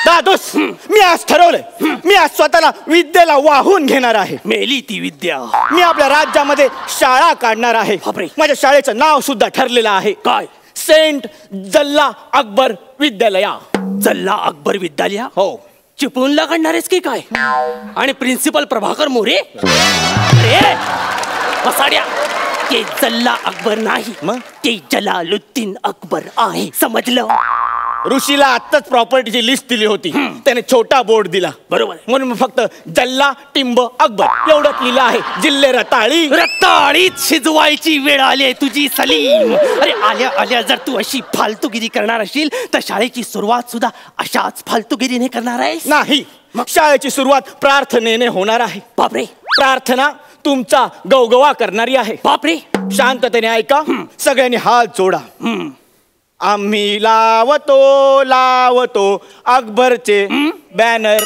दादोस, मी आज ठरवलंय, मी आज स्वतःला विद्येला वाहून घेणार आहे. मेली ती विद्या. मी आपल्या राज्यामध्ये शाळा काढणार आहे. माझ्या शाळेचं नाव सुद्धा ठरलेलं आहे. काय? सेंट जल्ला अकबर विद्यालया. जल्ला अकबर विद्यालया? हो. चिपळूणला काढणारेस की काय? आणि प्रिन्सिपल प्रभाकर मोरे? अरे बसाड्या, ते जल्ला अकबर नाही, ते जलालुद्दीन अकबर आहे, समजलं? ऋषीला आत्ताच प्रॉपर्टीची लिस्ट दिली होती, त्याने छोटा बोर्ड दिला. बरोबर. म्हणून फक्त जल्ला टिंब अकबर एवढंच लिहिलं आहे. जिल्हे रताळी. रताळीत शिजवायची वेळ आली आहे तुझी सलीम. अरे आल्या आल्या जर तू अशी फालतूगिरी करणार असशील तर शाळेची सुरुवात सुद्धा अशाच फालतूगिरीने करणार आहेस? नाही, शाळेची सुरुवात प्रार्थनेने होणार आहे. बापरे. प्रार्थना तुमचा गवगवा करणारी आहे. बापरे. शांततेने ऐका, सगळ्यांनी हात जोडा. आम्ही लावतो लावतो अकबरचे बॅनर.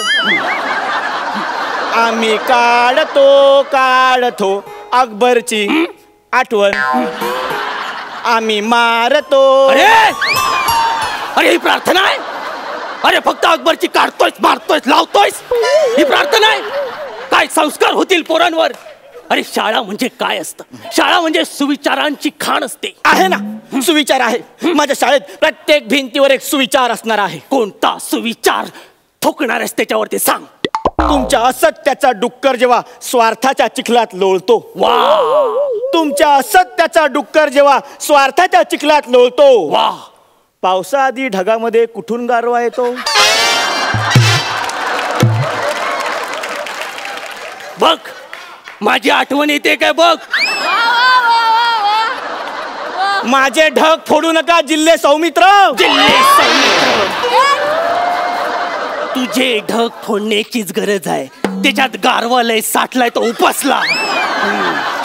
आम्ही काढतो काढतो अकबरची आठवण. आम्ही मारतो. अरे अरे ही प्रार्थना आहे? अरे फक्त अकबरची काढतोयस, मारतोयस, लावतोयस, ही प्रार्थना आहे? काय संस्कार होतील पोरांवर? अरे शाळा म्हणजे काय असतं? शाळा म्हणजे सुविचारांची खाण असते. आहे ना, सुविचार आहे. माझ्या शाळेत प्रत्येक भिंतीवर एक सुविचार असणार आहे. कोणता सुविचार ठोकणार आहेस त्याच्यावरती सांग. तुमच्या असत्याचा डुक्कर जेव्हा स्वार्थाच्या चिखलात लोळतो. वा. तुमच्या असत्याचा डुक्कर जेव्हा स्वार्थाच्या चिखलात लोळतो. वा. पावसाआधी ढगामध्ये कुठून गारवा येतो? बघ, माझी आठवण येते काय बघ. माझे ढग फोडू नका जिल्हे सौमित्र. जिल्हे सौमित्र, तुझे ढग फोडण्याचीच गरज आहे. त्याच्यात गारवा लय साठलाय तो उपसला.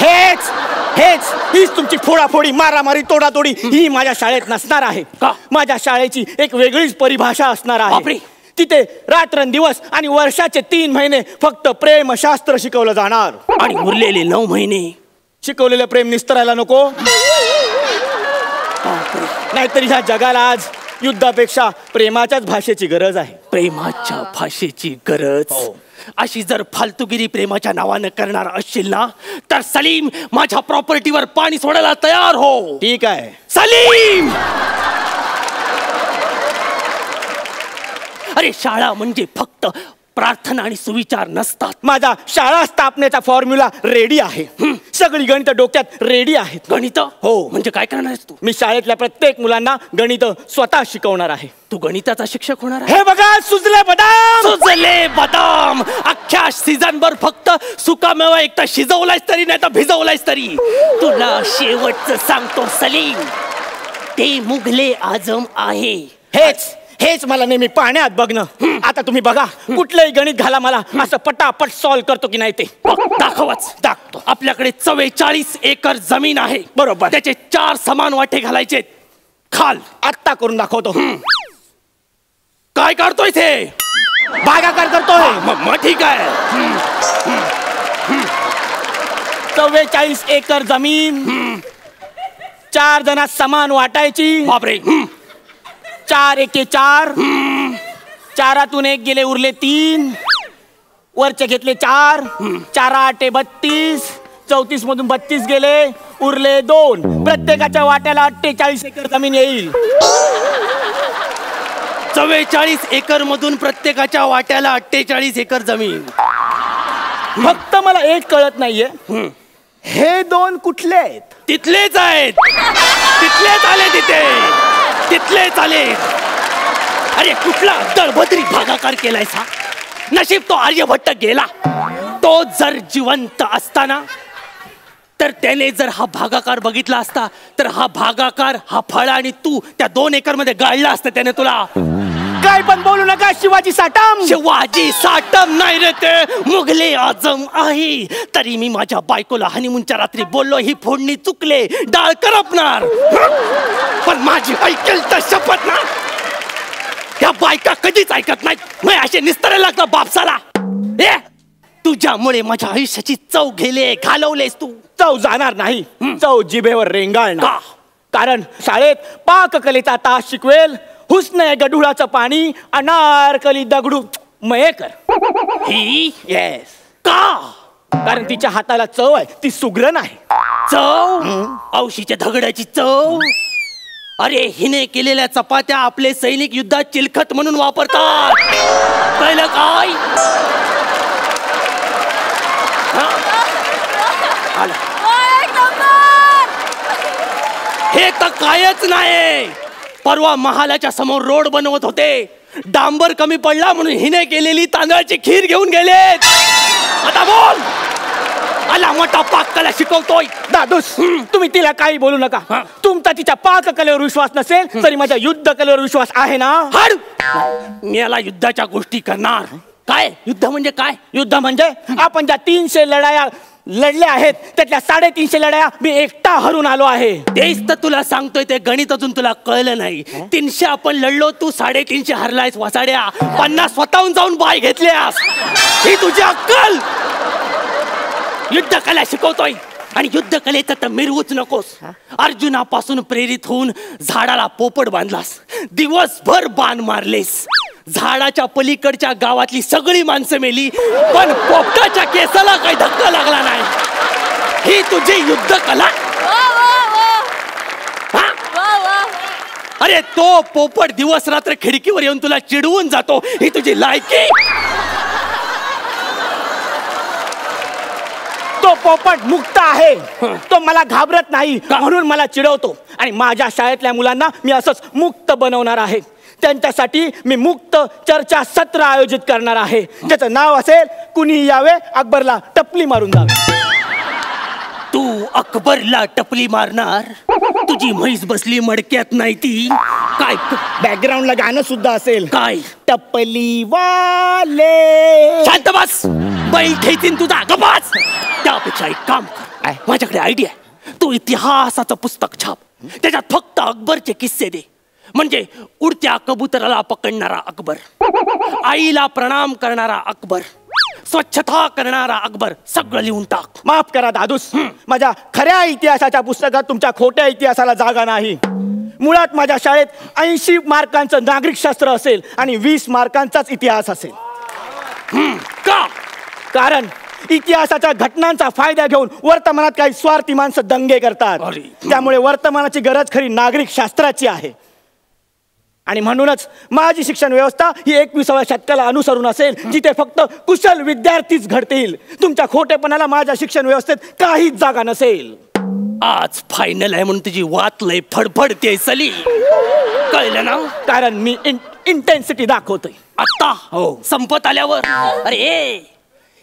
हेच हेच हीच तुमची फोडाफोडी, मारामारी, तोडातोडी ही माझ्या शाळेत नसणार आहे. का? माझ्या शाळेची एक वेगळीच परिभाषा असणार आहे. तिथे रात्रंदिवस आणि वर्षाचे 3 महिने फक्त प्रेमशास्त्र शिकवलं जाणार. आणि उरलेले 9 महिने शिकवलेलं प्रेम निस्तरायला नको. नाहीतरी ह्या जगाला आज युद्धापेक्षा प्रेमाच्याच भाषेची गरज आहे. प्रेमाच्या भाषेची गरज? अशी जर फालतूगिरी प्रेमाच्या नावानं करणार असशील ना तर सलीम माझ्या प्रॉपर्टीवर पाणी सोडायला तयार हो. ठीक आहे सलीम. अरे शाळा म्हणजे फक्त प्रार्थना आणि सुविचार नसतात. माझा शाळा स्थापनेचा फॉर्म्युला रेडी आहे. सगळी गणित डोक्यात रेडी आहेत. गणित? हो. म्हणजे काय करणार आहेस तू? मी शाळेतल्या प्रत्येक मुलांना गणित स्वतः शिकवणार आहे. तू गणिताचा शिक्षक होणार आहे? हे बघा, सुजले बदाम. सुजले बदाम. अख्ख्या सीझनभर फक्त सुकामेवा एकटा शिजवलायस तरी नाही तर भिजवलायस तरी. तुला शेवटचं सांगतो सलीम, ते मुघले आजम आहे. हेच मला नेहमी पाण्यात बघणं. आता तुम्ही बघा, कुठलंही गणित घाला मला, असं पटापट सॉल्व करतो की नाही ते दाखवच. दाखवतो. आपल्याकडे 44 एकर जमीन आहे. बरोबर. त्याचे 4 समान वाटे घालायचे. खाल. आत्ता करून दाखवतो. काय काढतोय ते? भागाकार करतोय. मग ठीक आहे. 44 एकर जमीन 4 जणात समान वाटायची. बापरे. 4 एके 4, 4तून 1 गेले, उरले 3. वरचे घेतले 4, 4 8 32, 34 मधून 32 गेले, उरले 2. प्रत्येकाच्या वाट्याला 48 एकर जमीन येईल. 44 एकर मधून प्रत्येकाच्या वाट्याला 48 एकर जमीन. फक्त मला एक कळत नाहीये, हे 2 कुठले आहेत? तिथलेच आहेत. तिथलेच आले. तिथलेच आले. अरे कुठला दळभद्री भागाकार केलाय सा? नशीब तो आर्यभट्ट गेला. तो जर जिवंत असताना तर त्याने जर हा भागाकार बघितला असता तर हा भागाकार, हा फळ आणि तू त्या 2 एकरमध्ये गाळला असतं त्याने तुला. काय पण बोलू नका शिवाजी साटम. शिवाजी साटम नाही रे ते, मुघले आजम आहे. तरी मी माझ्या बायकोला हनीमूनच्या रात्री बोललो ही फोडणी चुकले, डाळ करपणार. पण माझी ऐकेल तर शपथ ना, या बायका कधीच ऐकत नाहीत. मी असे निस्तरायला लागला बापसाला. तुझ्यामुळे माझ्या आयुष्याची चव घालवलेस तू. चव जाणार नाही, चव जिभेवर रेंगाळणार. कारण शाळेत पाककलेचा तास शिकवेल हुस्न गढुळाचं पाणी, अनारकली दगडू मयेकर. ही येस. का? कारण तिच्या हाताला चव आहे, ती सुग्रण आहे. चव? औशीच्या दगडाची चव? अरे हिने केलेल्या चपात्या आपले सैनिक युद्धात चिलखत म्हणून वापरतात. कळलं काय? हे तर कायच नाही. परवा महालाच्या समोर रोड बनवत होते, डांबर कमी पडला म्हणून हिने केलेली तांदळाची खीर घेऊन गेलेत. आता बोल, आला मोठा पाककला शिकवतोय. दादूस तुम्ही तिला काही बोलू नका. तुमचा तिच्या पाककलेवर विश्वास नसेल तरी माझ्या युद्ध कलेवर विश्वास आहे ना. हड, मी याला युद्धाच्या गोष्टी करणार. काय युद्ध म्हणजे काय? युद्ध म्हणजे आपण ज्या 300 लढाया लढल्या आहेत त्यातल्या 350 लढाया मी एकटा हरून आलो आहे. तेच तर तुला सांगतोय, ते गणित अजून तुला कळलं नाही. 300 आपण लढलो, तू 350 हरलायस. वासाड्या 50 स्वतःहून जाऊन बाय घेतल्यास. ही तुझी अक्कल. युद्ध कला शिकवतोय आणि युद्ध कलेचं तर मिरवूच नकोस. अर्जुनापासून प्रेरित होऊन झाडाला पोपट बांधलास, दिवसभर बाण मारलेस. झाडाच्या पलीकडच्या गावातली सगळी माणसं मेली, पण पोपटाच्या केसाला काही धक्का लागला नाही. ही तुझी युद्ध कला. अरे तो पोपट दिवस रात्र खिडकीवर येऊन तुला चिडवून जातो, ही तुझी लायकी. तो पोपट मुक्त आहे, तो मला घाबरत नाही म्हणून मला चिडवतो. आणि माझ्या शाळेतल्या मुलांना मी असंच मुक्त बनवणार आहे. त्यांच्यासाठी मी मुक्त चर्चा सत्र आयोजित करणार आहे, ज्याचं नाव असेल कुणी यावे अकबरला टपली मारून जावे. तू अकबरला टपली मारणार? तुझी म्हैस बसली मडक्यात नाही ती काय? बॅकग्राऊंडला गाणं सुद्धा असेल. काय? टपली वाले. शांत बस, बैल खेचीन तुझा. गबास. त्यापेक्षा एक काम कर, माझ्याकडे आयडिया आहे. तू इतिहासाचं पुस्तक छाप, त्याच्यात फक्त अकबरचे किस्से दे. म्हणजे उडत्या कबुतराला पकडणारा अकबर, आईला प्रणाम करणारा अकबर, स्वच्छता करणारा अकबर, सगळं लिहून टाक. माफ करा दादूस, माझ्या खऱ्या इतिहासाच्या पुस्तकात तुमच्या खोट्या इतिहासाला जागा नाही. मुळात माझ्या शाळेत 80 मार्कांचं नागरिकशास्त्र असेल आणि 20 मार्कांचाच इतिहास असेल. का? कारण इतिहासाच्या घटनांचा फायदा घेऊन वर्तमानात काही स्वार्थी माणसं दंगे करतात. त्यामुळे वर्तमानाची गरज खरी नागरिक शास्त्राची आहे. आणि म्हणूनच माझी शिक्षण व्यवस्था ही 21व्या शतकाला अनुसरून असेल, जिथे फक्त कुशल विद्यार्थीच घडतील. तुमच्या खोटेपणाला माझ्या शिक्षण व्यवस्थेत काहीच जागा नसेल. आज फायनल आहे म्हणून तुझी वात लय फडफडते सली, कळलं ना? कारण मी इंटेन्सिटी दाखवतोय. आता हो, संपत आल्यावर. अरे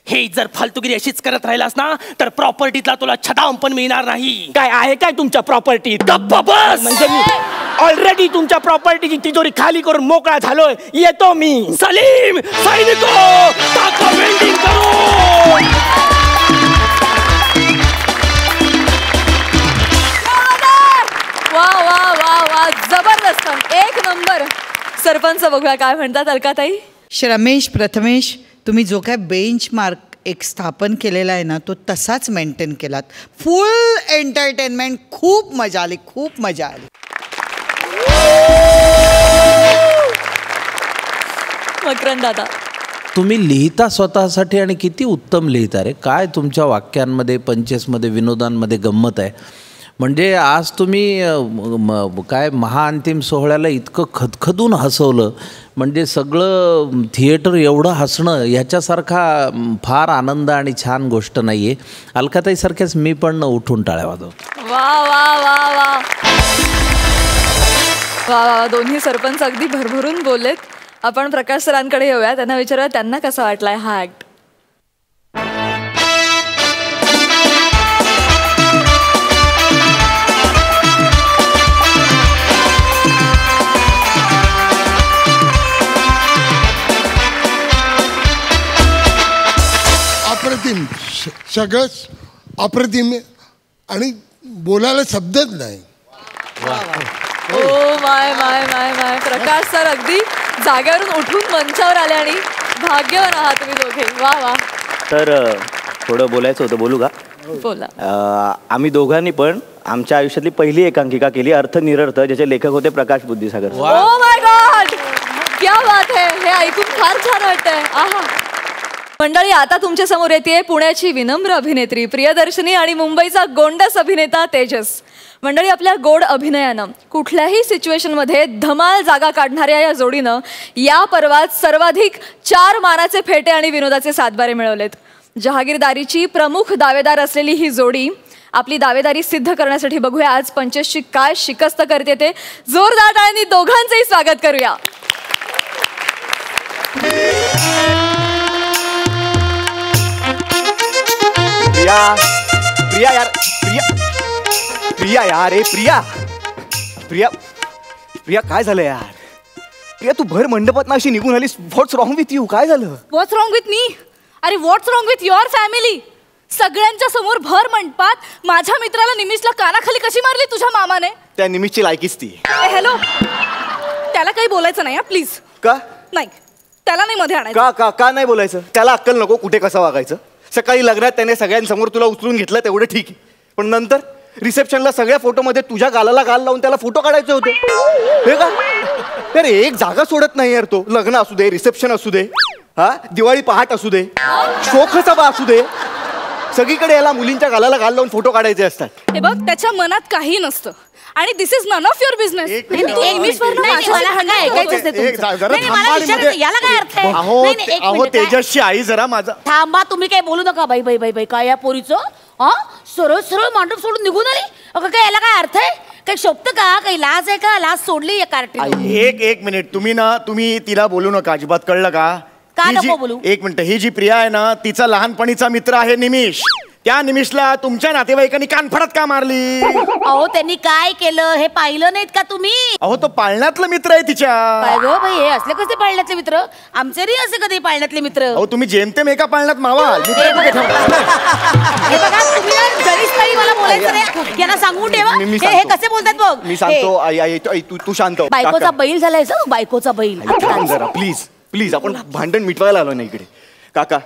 हे जर फालतुगिरी अशीच करत राहिलास ना तर प्रॉपर्टीतला तुला छदाम पण मिळणार नाही. काय आहे काय तुमच्या प्रॉपर्टीत? गप्प बस. म्हणजे मी ऑलरेडी तुमच्या प्रॉपर्टीची तिजोरी खाली करून मोकळा झालोय. येतो मी. सलीम, सैनिको, टाका वेल्डिंग करो. वा वा वा वा, जबरदस्त, एक नंबर. सरपंच बघूया काय म्हणतात अलकाताई. रमेश, प्रथमेश, तुम्ही जो काय बेंच मार्क एक स्थापन केलेला आहे ना, तो तसाच मेंटेन केलात. फुल एंटरटेनमेंट. खूप मजा आली, खूप मजा आली. मकरंद दादा, तुम्ही लिहिता स्वतःसाठी आणि किती उत्तम लिहिता रे. काय तुमच्या वाक्यांमध्ये, पंचेसमध्ये, विनोदांमध्ये गंमत आहे. म्हणजे आज तुम्ही काय महाअंतिम सोहळ्याला इतकं खदखदून हसवलं, म्हणजे सगळं थिएटर एवढं हसणं ह्याच्यासारखा फार आनंद आणि छान गोष्ट नाही आहे. अलकाताईसारख्याच मी पण उठून टाळ्या वाजवतो. वा वा वा वा वा वा, दोन्ही सरपंच अगदी भरभरून बोललेत. आपण प्रकाश सरांकडे येऊया, त्यांना विचारूया त्यांना कसा वाटलाय हा ऍक्ट. अप्रतिम सगळंच अप्रतिम आणि बोलायला शब्दच नाही. Oh my my my my Prakash sir अगदी जागेवरून उठून मंचावर आले आणि भाग्यवान आहात तुम्ही दोघे. वा वा. तर थोडं बोलायचं होतं, बोलू का? बोला. आम्ही दोघांनी पण आमच्या आयुष्यातली पहिली एकांकिका केली, अर्थ निरर्थ, ज्याचे लेखक होते प्रकाश बुद्धिसागर. ओ माय गॉड, क्या बात है. हे ऐकून फार छान वाटतंय. आहा. मंडळी, आता तुमच्या समोर येते पुण्याची विनम्र अभिनेत्री प्रियदर्शनी आणि मुंबईचा गोंडस अभिनेता तेजस. मंडळी, आपल्या गोड अभिनयानं कुठल्याही सिच्युएशनमध्ये धमाल जागा काढणाऱ्या या जोडीनं या पर्वात सर्वाधिक 4 मानाचे फेटे आणि विनोदाचे सातबारे मिळवलेत. जहागीरदारीची प्रमुख दावेदार असलेली ही जोडी आपली दावेदारी सिद्ध करण्यासाठी बघूया आज पंचेसची काय शिकस्त करते ते. जोरदार टाळ्यांनी दोघांचंही स्वागत करूया. प्रिया प्रिया यार प्रिया प्रिया यार ए प्रिया प्रिया प्रिया काय झालं यार? प्रिया तू भर मंडपात अशी निघून आलीस. व्हॉट्स रॉंग विथ यू? काय झालं? व्हॉट्स रॉंग विथ मी? अरे व्हॉट्स रॉंग विथ युअर फॅमिली? सगळ्यांच्या समोर भर मंडपात माझ्या मित्राला निमिषला कानाखाली कशी मारली तुझ्या मामाने? त्या निमिषची लायकीच ती. हॅलो, त्याला काही बोलायचं नाही प्लीज. का नाही, त्याला नाही मध्ये आणायचं. का का का नाही बोलायचं? त्याला अक्कल नको कुठे कसं वागायचं? सकाळी लग्नात त्याने सगळ्यांसमोर तुला उचलून घेतलं तेवढं ठीक आहे, पण नंतर रिसेप्शनला सगळ्या फोटोमध्ये तुझ्या गालाला गाल लावून त्याला फोटो काढायचे होते. हे का? तर एक जागा सोडत नाही यार तो. लग्न असू दे, रिसेप्शन असू दे, हा दिवाळी पहाट असू दे, शोकसभा असू दे, सगळीकडे याला मुलींच्या गालाला गाल लावून फोटो काढायचे असतात. हे बघ, त्याच्या मनात काही नसतं आणि this is none of your business. अहो तेजसची आई जरा माझा थांबा, तुम्ही काही बोलू नका. बाई बाई बाई बाई, काय या पोरीचं? हा सरळ सरळ मांडव सोडून निघून आली. अगं काय याला काय अर्थ आहे? काही शोभतं का? काही लाज आहे का? लाज सोडली या कार्टी. एक मिनिट, तुम्ही तिला बोलू नका अजिबात, कळलं का? का नको बोलू? एक मिनिट, ही जी प्रिया आहे ना तिचा लहानपणीचा मित्र आहे निमिष. त्या निमिषला तुमच्या नातेवाईकांनी कानफडत का मारली? अहो त्यांनी काय केलं हे पाहिलं नाहीत का तुम्ही? अहो तो पाळण्यातला मित्र आहे तिच्या. काय गो बाई, हे असले कसे पाळण्यातले मित्र? आमचे नाही असे कधी पाळण्यातले मित्र. अहो तुम्ही जेमतेम एका पाळण्यात मावा. हे बघा, तुम्ही जरीच तरी मला बोलायचं नाही, यांना सांगून ठेवा. हे कसे बोलतात बघ. मी सांगतो आई तू शांत हो. बायकोचा बैल झालाय बायकोचा बैल. जरा प्लीज प्लीज, आपण भांडण मिटवायला आलो ना इकडे. काका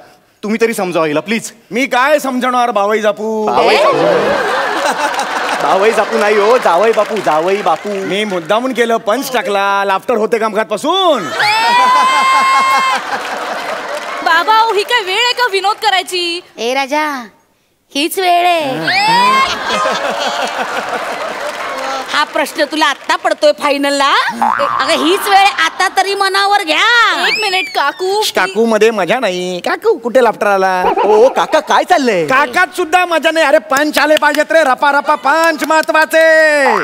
तुम्ही तरी समजावा हिला प्लीज. मी काय समजणार भावई बापू? जावई बापू नाही हो, जावई बापू, जावई बापू. मी मुद्दामून केलं, पंच टाकला, लाफ्टर होते कामकाज पासून. बाबा ही काय वेळ आहे का विनोद करायची? ए राजा, हीच वेळ आहे. हा प्रश्न तुला आता पडतोय फायनलला? अगं हीच वेळ, आता तरी मनावर घ्या. एक मिनिट काकू. काकू मध्ये मजा नाही. काकू कुठे लाफ्टर आला? ओ काका काय चाललंय? काकात सुद्धा मजा नाही. अरे पंच आले पाहिजेत रे, रपा रपा पंच महत्वाचे.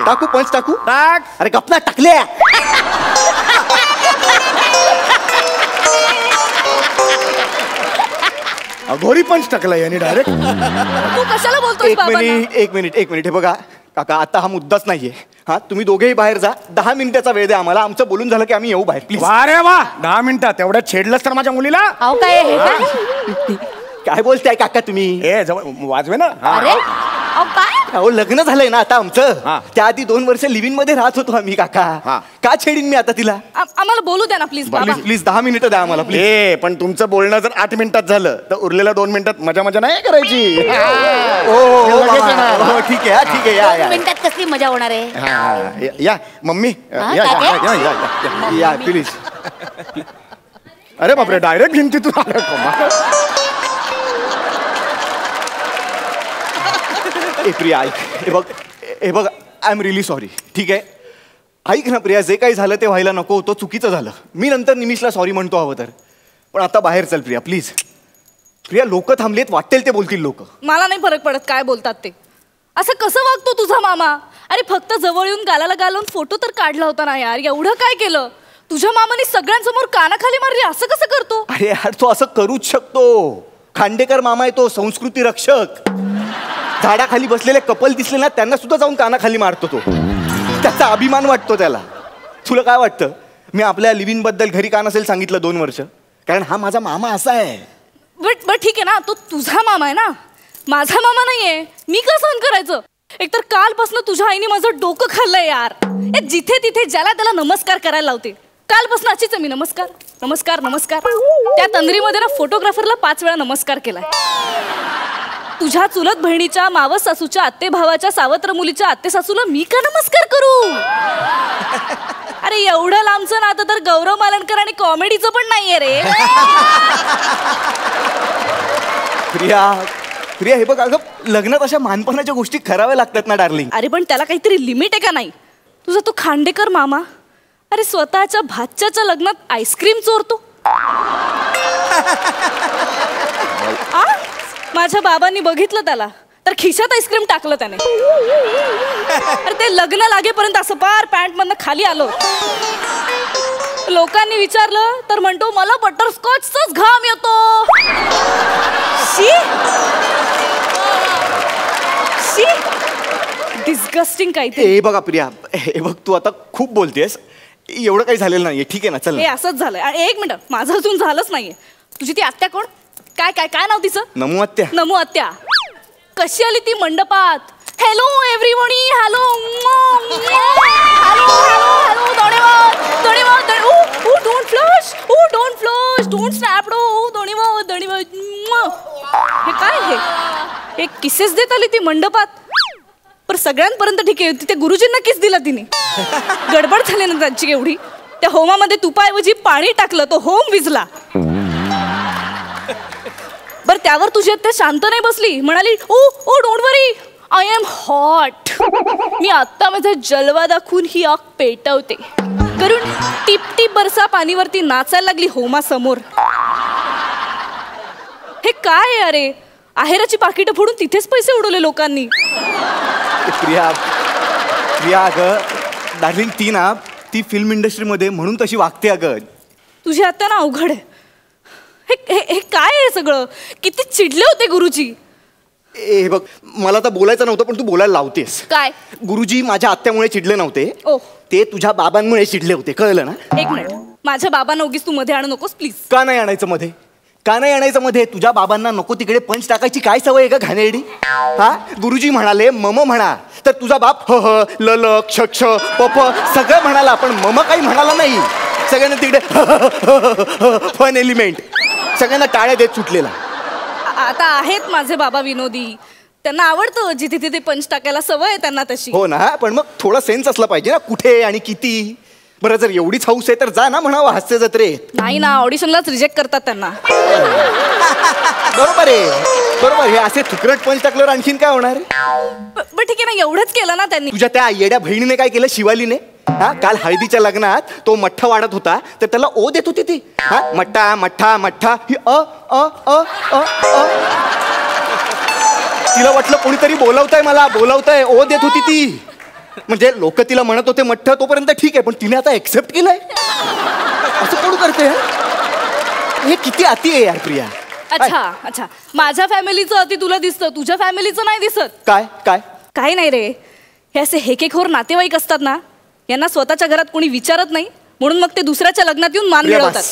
टाकू पंच टाकू? टाक. अरे गपना टाकले. अघोरी पंच टाकला याने डायरेक्ट. तू कशाला बोलतोय? एक मिनिट हे बघा काका, आता हा मुद्दाच नाहीये. हा तुम्ही दोघेही बाहेर जा. 10 मिनिटाचा वेळ द्या आम्हाला. आमचं बोलून झालं की आम्ही येऊ बाहेर प्लीज. अरे वा, 10 मिनिटात तेवढ्यात छेडलंच तर माझ्या मुलीला. अहो काय हे काय? काय बोलताय काका तुम्ही? ए वाजवे ना. अरे अहो काय? अहो लग्न झालंय ना आता आमचं. त्याआधी 2 वर्ष लिव्हिंग मध्ये राहत होतो आम्ही काका. का छेडीन मी आता तिला? आम्हाला बोलू द्या ना प्लीज. प्लीज 10 मिनिटं द्या आम्हाला प्लीज. ए पण तुमचं बोलणं जर 8 मिनिटात झालं तर उरलेल्या 2 मिनिटात मजा नाही करायची. हो ठीक आहे ठीक आहे. 2 मिनिटात कसली मजा होणार आहे? या मम्मी या प्लीज. अरे बापरे, डायरेक्ट भिंती तू. प्रिया ऐक, हे बघ आय एम रिअली सॉरी. ठीक आहे ऐक ना प्रिया, जे काही झालं ते व्हायला नको होतं, चुकीचं झालं. मी नंतर निमिषला सॉरी म्हणतो हवं तर, पण आता बाहेर चल प्रिया प्लीज. प्रिया लोक थांबलेत, वाटेल ते बोलतील लोक. मला नाही फरक पडत काय बोलतात ते. असं कसं वागतो तुझा मामा? अरे फक्त जवळ येऊन गालाला घालून फोटो तर काढला होता ना यार, एवढं काय केलं? तुझ्या मामाने सगळ्यांसमोर कानाखाली मारली, असं कसं करतो? अरे यार तो असं करूच शकतो. खांडेकर मामा आहे तो, संस्कृती रक्षक. झाडाखाली बसलेले कपल दिसले ना त्यांना सुद्धा जाऊन कानाखाली मारतो तो. त्याचा अभिमान वाटतो त्याला. तुला काय वाटतं मी आपल्या लिव्हिंग बद्दल घरी का नसेल सांगितलं 2 वर्ष? कारण हा माझा मामा असा आहे. बट ठीक आहे ना, तो तुझा मामा आहे ना, माझा मामा नाहीये. मी का सहन करायचं? एकतर कालपासून तुझ्या आईने माझं डोकं खाल्लंय यार. जिथे तिथे ज्याला त्याला नमस्कार करायला लावते. कालपासून अशीच आहे मी. नमस्कार नमस्कार नमस्कार. त्या तंद्रीमध्ये ना फोटोग्राफरला 5 वेळा नमस्कार केलाय. तुझ्या चुलत बहिणीच्या, मावस सासूच्या, आत्ते भावाच्या, सावत्र मुलीच्या आत्ते सासूला मी का नमस्कार करू? अरे एवढं लांबचं नातं तर गौरव मालनकर आणि कॉमेडीचं पण नाहीये रे. प्रिया हे बघ, अगं लग्नात अशा मानपणाच्या गोष्टी कराव्या लागतात ना डार्लिंग. अरे पण त्याला काहीतरी लिमिट आहे का नाही? तुझा तो खांडेकर मामा अरे स्वतःच्या भाच्याच्या लग्नात आईस्क्रीम चोरतो. माझ्या बाबांनी बघितलं त्याला तर खिशात आईस्क्रीम टाकलं त्याने. अरे ते लग्न लागेपर्यंत असं पार पॅन्ट मधनं खाली आलो. लोकांनी विचारलं तर म्हणतो मला बटरस्कॉचचाच घाम येतो. शी शी डिस्गस्टिंग काहीतरी. हे बघा प्रिया, हे बघ तू आता खूप बोलतेस. एवढं काही झालेलं नाहीये, ठीक आहे ना, चल. हे असंच झालंय. आणि 1 मिनिट, माझं अजून झालंच नाहीये. तुझी ती आत्या कोण? काय काय काय नाव तिचं? नमू आत्या. नमू आत्या कशी आली ती मंडपात? Hello everybody, hello hello hello धन्यवाद धन्यवाद. Don't flush, don't flush, don't snap, धन्यवाद धन्यवाद. हे काय हे किसेस देत आली ती मंडपात. पण सगळ्यांपर्यंत ठीक आहे, तिथे गुरुजींना किस दिला तिने. गडबड झाली ना त्यांची एवढी. त्या होमामध्ये तुपाऐवजी पाणी टाकलं, तो होम विजला. बर त्यावर तुझी आत्या शांत नाही बसली, म्हणाली oh oh don't worry, I am hot. मी आत्ता माझा जलवा दाखवून ही आग पेटवते करून टिप टिप बरसा पाणीवरती नाचायला लागली होमासमोर. हे काय आहे अरे? आहेराची पाकिटं फोडून तिथेच पैसे उडवले लोकांनी. प्रिया प्रिया अगं डार्लिंग, ती फिल्म इंडस्ट्रीमध्ये म्हणून तशी वागते अगं. तुझी आत्या ना अवघड आहे. हे काय आहे सगळं? किती चिडले होते गुरुजी. हे बघ, मला तर बोलायचं नव्हतं पण तू बोलायला लावतेस. काय? गुरुजी माझ्या आत्यामुळे चिडले नव्हते, ते तुझ्या बाबांमुळे चिडले होते, कळलं ना? 1 मिनिट, माझ्या बाबांना उगीच तू मध्ये आणू नकोस प्लीज. का नाही आणायचं मध्ये? का नाही आणायचं मध्ये? तुझ्या बाबांना नको तिकडे पंच टाकायची काय सवय आहे का घाणेरडी? हा, गुरुजी म्हणाले मम म्हणा, तर तुझा बाप ह ह ल ल क्ष क्ष प प सगळं म्हणाला, पण मम काही म्हणाला नाही. सगळ्यांना तिकडे फन एलिमेंट, सगळ्यांना टाळ्या देत सुटलेला. आता आहेत माझे बाबा विनोदी, त्यांना आवडतं जिथे तिथे पंच टाकायला सवय आहे त्यांना तशी. हो ना, पण मग थोडा सेन्स असला पाहिजे ना, कुठे आणि किती. बरं जर एवढीच हौस आहे तर जा ना म्हणावं हास्य जत्रेत. नाही ना, ऑडिशनलाच रिजेक्ट करतात त्यांना. बरोबर आहे, बरोबर. हे असे थुकरट पंच टाकल्यावर आणखीन काय होणार? पण ठीक आहे ना, एवढंच केलं ना त्यांनी. तुझ्या त्या येड्या बहिणीने काय केलं, शिवालीने? हा, काल हळदीच्या लग्नात तो मठ्ठा वाढत होता तर त्याला ओ देत होती ती. हा, मठ्ठा मठ्ठा मठ्ठा, ही अ अ अ अ अ. तिला वाटलं कोणीतरी बोलवतंय, मला बोलवतंय, ओ देत होती ती. म्हणजे लोक तिला म्हणत होते मठ्ठा, तोपर्यंत ठीक आहे, पण तिने आता एक्सेप्ट केलंय. असं कोण करते? हे किती अति आहे यार प्रिया. अच्छा अच्छा, माझ्या फॅमिलीचं अति तुला दिसतं, तुझ्या फॅमिलीचं नाही दिसत. काय काय? काही नाही रे, हे असे हेकेखोर नातेवाईक असतात ना, यांना स्वतःच्या घरात कोणी विचारत नाही, म्हणून मग ते दुसऱ्याच्या लग्नात येऊन मान मिळवतात.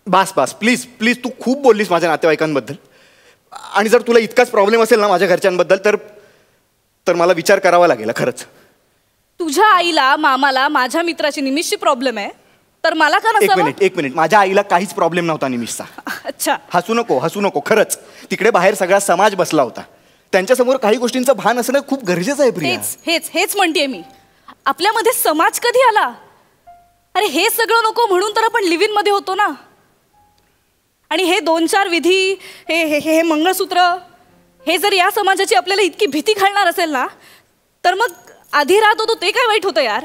बस बस प्लीज प्लीज, तू खूप बोललीस माझ्या नातेवाईकांबद्दल. आणि जर तुला इतकाच प्रॉब्लेम असेल ना माझ्या घरच्यांबद्दल, तर मला विचार करावा लागेल खरंच. तुझ्या आईला, मामाला माझ्या मित्राची निमिषची प्रॉब्लेम आहे, तर मला का नसावं? एक मिनिट, माझ्या आईला काहीच प्रॉब्लेम नव्हता निमिषचा. अच्छा, हसू नको खरंच. तिकडे बाहेर सगळा समाज बसला होता, त्यांच्यासमोर काही गोष्टींचं भान असणं खूप गरजेचं आहे प्रिया. हेच म्हणतेय मी. आपल्यामध्ये समाज कधी आला? अरे हे सगळं नको म्हणून तर आपण लिव्ह इन मध्ये होतो ना. आणि हे 2-4 विधी, हे हे हे मंगळसूत्र, हे जर या समाजाची आपल्याला इतकी भीती घालणार असेल ना, तर मग आधी राहत होतो ते काय वाईट होतं यार?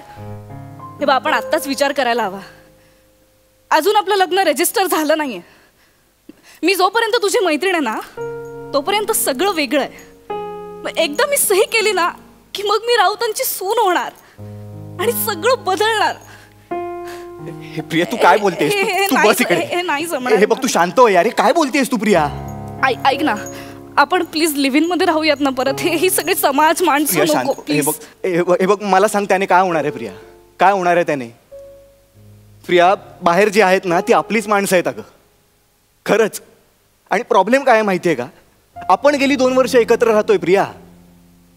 हे बा, आपण आत्ताच विचार करायला हवा. अजून आपलं लग्न रजिस्टर झालं नाहीये. मी जोपर्यंत तुझी मैत्रीण आहे ना, तोपर्यंत सगळं वेगळं आहे. एकदा मी सही केली ना की मग मी राऊतांची सून होणार आणि सगळं बदलणार. हे प्रिया, तू काय बोलतेस? तू बस इकडे. हे नाही जमणार. हे बघ, तू शांत हो यार. काय बोलतेस तू प्रिया? ऐक ना, आपण प्लीज लिव्ह इन मध्ये राहूयात ना परत. ही सगळी समाज माणसं नको प्लीज. हे बघ, मला सांग त्याने काय होणार आहे प्रिया? काय होणार आहे त्याने? प्रिया, बाहेर जी आहेत ना ती आपलीच माणसं आहेत अगं, खरंच. आणि प्रॉब्लेम काय आहे माहिती आहे का, आपण गेली 2 वर्ष एकत्र राहतोय प्रिया.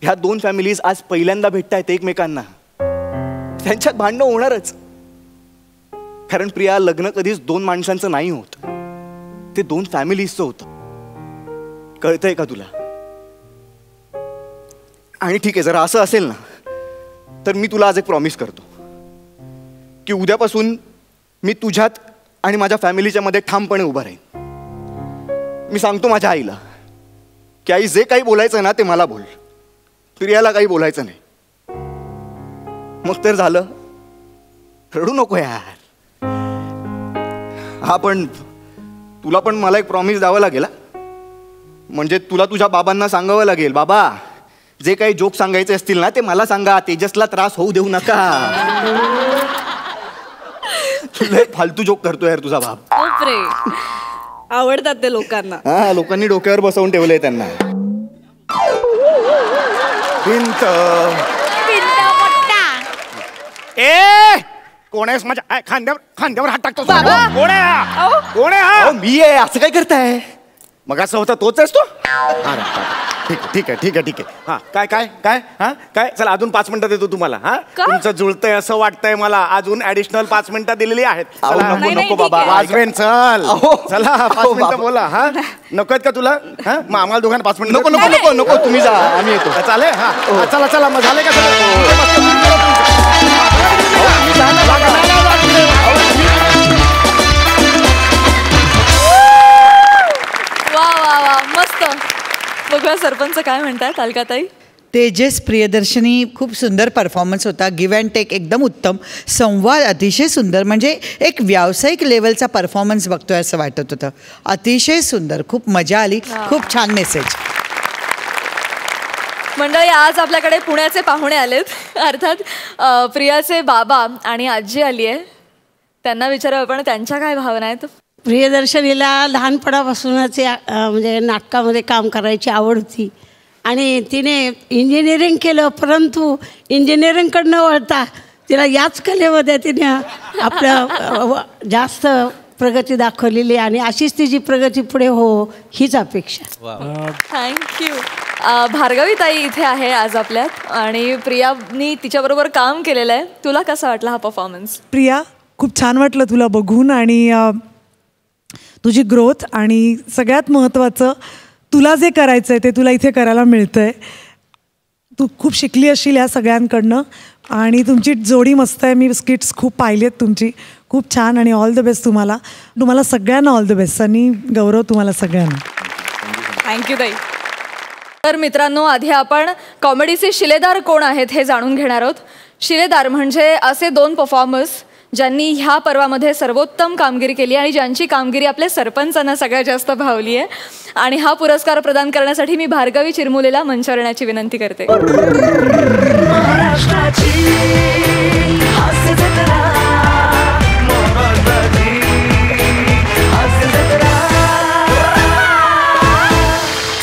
ह्या 2 फॅमिलीज आज पहिल्यांदा भेटतायत एकमेकांना. त्यांच्यात भांडणं होणारच, कारण प्रिया लग्न कधीच 2 माणसांचं नाही होत, ते 2 फॅमिलीजचं होतं. कळतंय का तुला? आणि ठीक आहे, जरा असं असेल ना तर मी तुला आज एक प्रॉमिस करतो की उद्यापासून मी तुझ्यात आणि माझ्या फॅमिलीच्या मध्ये ठामपणे उभा राहीन. मी सांगतो माझ्या आईला की आई, जे काही बोलायचं ना ते मला बोल, प्रियाला काही बोलायचं नाही. मग तर झालं, रडू नको यार. हा पण तुला पण मला एक प्रॉमिस द्यावं लागेल. म्हणजे तुला तुझ्या बाबांना सांगावं लागेल, बाबा जे काही जोक सांगायचे असतील ना ते मला सांगा, तेजसला त्रास होऊ देऊ नका. लय फालतू जोक करतो यार तुझा बाप. बापरे, आवडतात ते लोकांना. हा, लोकांनी डोक्यावर बसवून ठेवलंय त्यांना. भिंत ए कोण आहेस माझ्या खांद्यावर हात टाकतो? कोण आहे हा? कोण आहे हा? मी आहे. असं काय करताय? मग असं होता तोच आहेस तो? ठीक आहे. हा काय हा काय, चला अजून 5 मिनिटं देतो तुम्हाला. हा, तुमचं जुळतंय असं वाटतंय मला. अजून ऍडिशनल 5 मिनिटं दिलेली आहेत. नको बाबा, वाजवेन. चला 5 मिनिटं बोला. हा, नको आहेत का तुला? हा, मग आम्हाला दोघांना 5 मिनिटं. नको तुम्ही जा, आम्ही येतो. चालेल. हा, चला मग झाले का? वा मस्त. बघूया सरपंच काय म्हणतात. अलकाताई? तेजस प्रियदर्शनी, खूप सुंदर परफॉर्मन्स होता. गिव्ह अँड टेक एकदम उत्तम, संवाद अतिशय सुंदर, म्हणजे एक व्यावसायिक लेवलचा परफॉर्मन्स बघतोय असं वाटत होतं. अतिशय सुंदर, खूप मजा आली, खूप छान मेसेज. मंडळी, आज आपल्याकडे पुण्याचे पाहुणे आलेत, अर्थात प्रियाचे बाबा आणि आजी आली आहे. त्यांना विचारू आपण त्यांच्या काय भावना आहेत. प्रियदर्शनीला लहानपणापासूनच म्हणजे नाटकामध्ये काम करायची आवड होती आणि तिने इंजिनिअरिंग केलं, परंतु इंजिनिअरिंगकडनं वळता तिला याच कलेमध्ये तिने आपलं जास्त प्रगती दाखवलेली आणि अशीच तिची प्रगती पुढे हो हीच अपेक्षा. थँक्यू. भार्गवी ताई इथे आहे आज आपल्यात आणि प्रियानी तिच्याबरोबर काम केलेलं आहे. तुला कसा वाटला हा परफॉर्मन्स? प्रिया, खूप छान वाटलं तुला बघून आणि तुझी ग्रोथ, आणि सगळ्यात महत्त्वाचं तुला जे करायचं आहे ते तुला इथे करायला मिळतं आहे. तू खूप शिकली असशील या सगळ्यांकडनं आणि तुमची जोडी मस्त आहे. मी स्किट्स खूप पाहिली आहेत तुमची, खूप छान, आणि ऑल द बेस्ट तुम्हाला सगळ्यांना ऑल द बेस्ट. आणि गौरव तुम्हाला सगळ्यांना. थँक्यू ताई. तर मित्रांनो, आधी आपण कॉमेडीचे शिलेदार कोण आहेत हे जाणून घेणार आहोत. शिलेदार म्हणजे असे 2 परफॉर्मर्स ज्यांनी ह्या पर्वामध्ये सर्वोत्तम कामगिरी केली आणि ज्यांची कामगिरी आपल्या सरपंचांना सगळ्यात जास्त भावली आहे. आणि हा पुरस्कार प्रदान करण्यासाठी मी भार्गवी चिरमुलेला मंचावर येण्याची विनंती करते.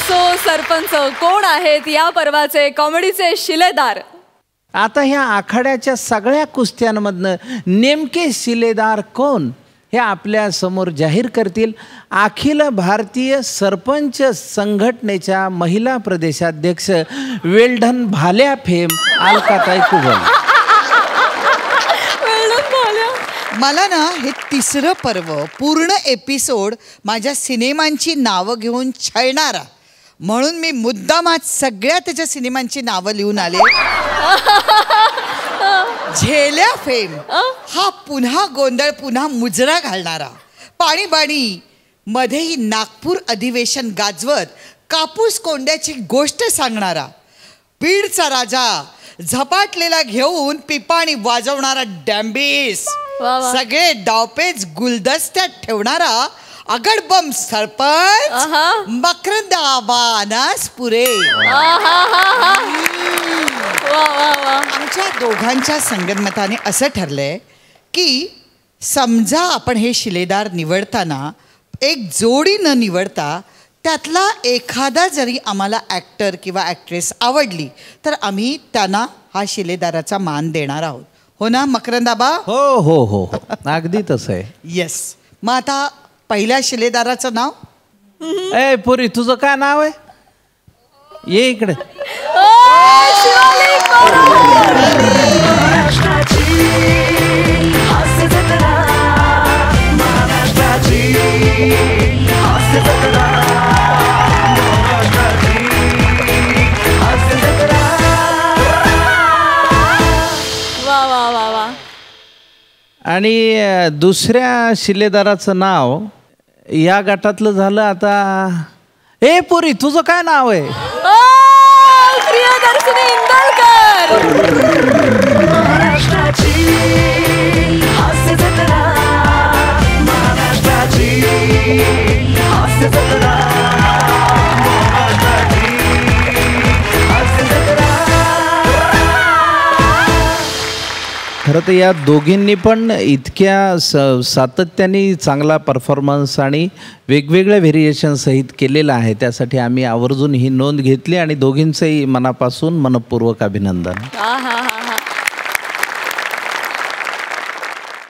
सो सरपंच, कोण आहेत या पर्वाचे कॉमेडीचे शिलेदार? आता ह्या आखाड्याच्या सगळ्या कुस्त्यांमधनं नेमके शिलेदार कोण हे आपल्या समोर जाहीर करतील अखिल भारतीय सरपंच संघटनेच्या महिला प्रदेशाध्यक्ष वेल्डन भाल्या फेम अलकाताई कुबल. मला ना हे 3रं पर्व पूर्ण एपिसोड माझ्या सिनेमांची नावं घेऊन छळणारा, म्हणून मी मुद्दामात सगळ्या त्याच्या सिनेमांची नावं लिहून आले. झेल्या फेम हा पुन्हा गोंधळ, पुन्हा मुजरा घालणारा, पाणी बाणी मध्येही नागपूर अधिवेशन गाजवत कापूस कोंड्याची गोष्ट सांगणारा, बीडचा राजा झपाटलेला घेऊन पिपाणी वाजवणारा डॅम्बिस, सगळे डावपेच गुलदस्त्यात ठेवणारा अगडबम सरपंच मकरंद आबानास पुरे. आमच्या दोघांच्या संगनमताने असं ठरलंय की समजा आपण हे शिलेदार निवडताना एक जोडी न निवडता त्यातला एखादा जरी आम्हाला ॲक्टर किंवा ॲक्ट्रेस आवडली तर आम्ही त्यांना हा शिलेदाराचा मान देणार आहोत. हो ना मकरंदाबा? हो हो हो, अगदी तसं आहे. येस. मग आता पहिल्या शिलेदाराचं नाव? ए पुरी तुझं काय नाव आहे? ये इकडे. वा वा वा वा. आणि दुसऱ्या शिलेदाराचं नाव या गटातलं झालं आता. ए पुरी तुझं काय नाव आहे? प्रियदर्शनी इंदलकर. खरं तर या दोघींनी पण इतक्या सातत्याने चांगला परफॉर्मन्स आणि वेगवेगळ्या व्हेरिएशन सहित केलेला आहे. त्यासाठी आम्ही आवर्जून ही नोंद घेतली आणि दोघींचंही मनापासून मनपूर्वक अभिनंदन.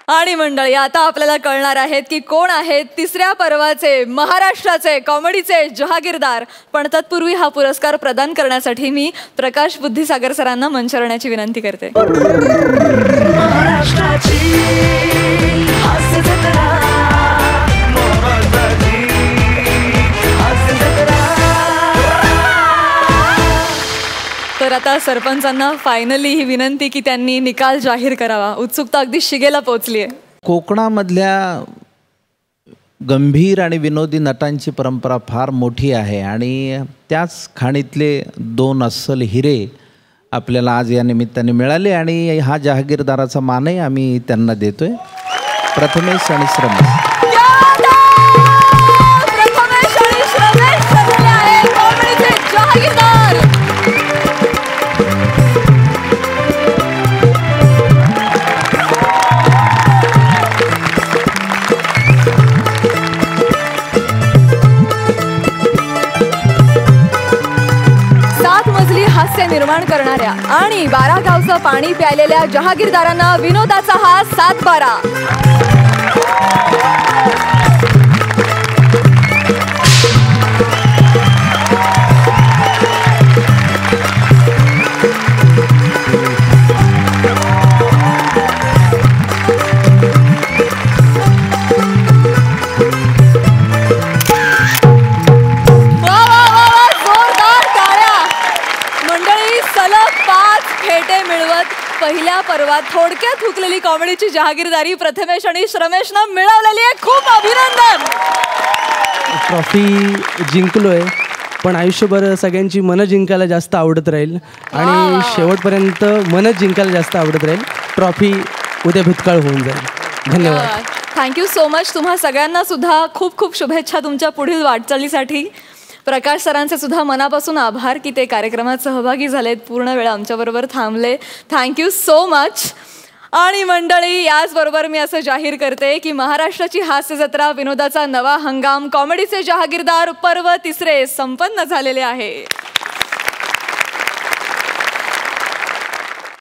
आणि मंडळी आता आपल्याला कळणार आहेत की कोण आहेत तिसऱ्या पर्वाचे महाराष्ट्राचे कॉमेडीचे जहागीरदार. पण तत्पूर्वी हा पुरस्कार प्रदान करण्यासाठी मी प्रकाश बुद्धिसागर सरांना मंचावर येण्याची विनंती करते. तर आता सरपंचांना फायनली ही विनंती की त्यांनी निकाल जाहीर करावा. उत्सुकता अगदी शिगेला पोहोचली आहे. कोकणामधल्या गंभीर आणि विनोदी नटांची परंपरा फार मोठी आहे आणि त्याच खाणीतले दोन अस्सल हिरे आपल्याला आज या निमित्ताने मिळाले आणि हा जहागीरदाराचा मानही आम्ही त्यांना देतोय. प्रथमेश आणि श्रमेश. निर्माण करणाऱ्या आणि 12 गावचं पाणी प्यायलेल्या जहागीरदारांना विनोदाचा हा 7-12. पहिल्या पर्वात थोडक्यात हुकलेली कॉमेडीची जहागीरदारी प्रथमेश आणि श्रमेशनं मिळवलेली आहे. खूप अभिनंदन. ट्रॉफी जिंकलोय पण आयुष्यभर सगळ्यांची मनं जिंकायला जास्त आवडत राहील आणि शेवटपर्यंत मनच जिंकायला जास्त आवडत राहील. ट्रॉफी उद्या भूतकाळ होऊन जाईल. धन्यवाद. Thank you so much. तुम्हा सगळ्यांना सुद्धा खूप खूप शुभेच्छा तुमच्या पुढील वाटचालीसाठी. प्रकाश सरांचे सुद्धा मनापासून आभार की ते कार्यक्रमात सहभागी झालेत, पूर्ण वेळ आमच्याबरोबर थांबले. Thank you so much. आणि मंडळी याचबरोबर मी असं जाहीर करते की महाराष्ट्राची हास्य जत्रा विनोदाचा नवा हंगाम कॉमेडीचे जहागीरदार पर्व 3 संपन्न झालेले आहे.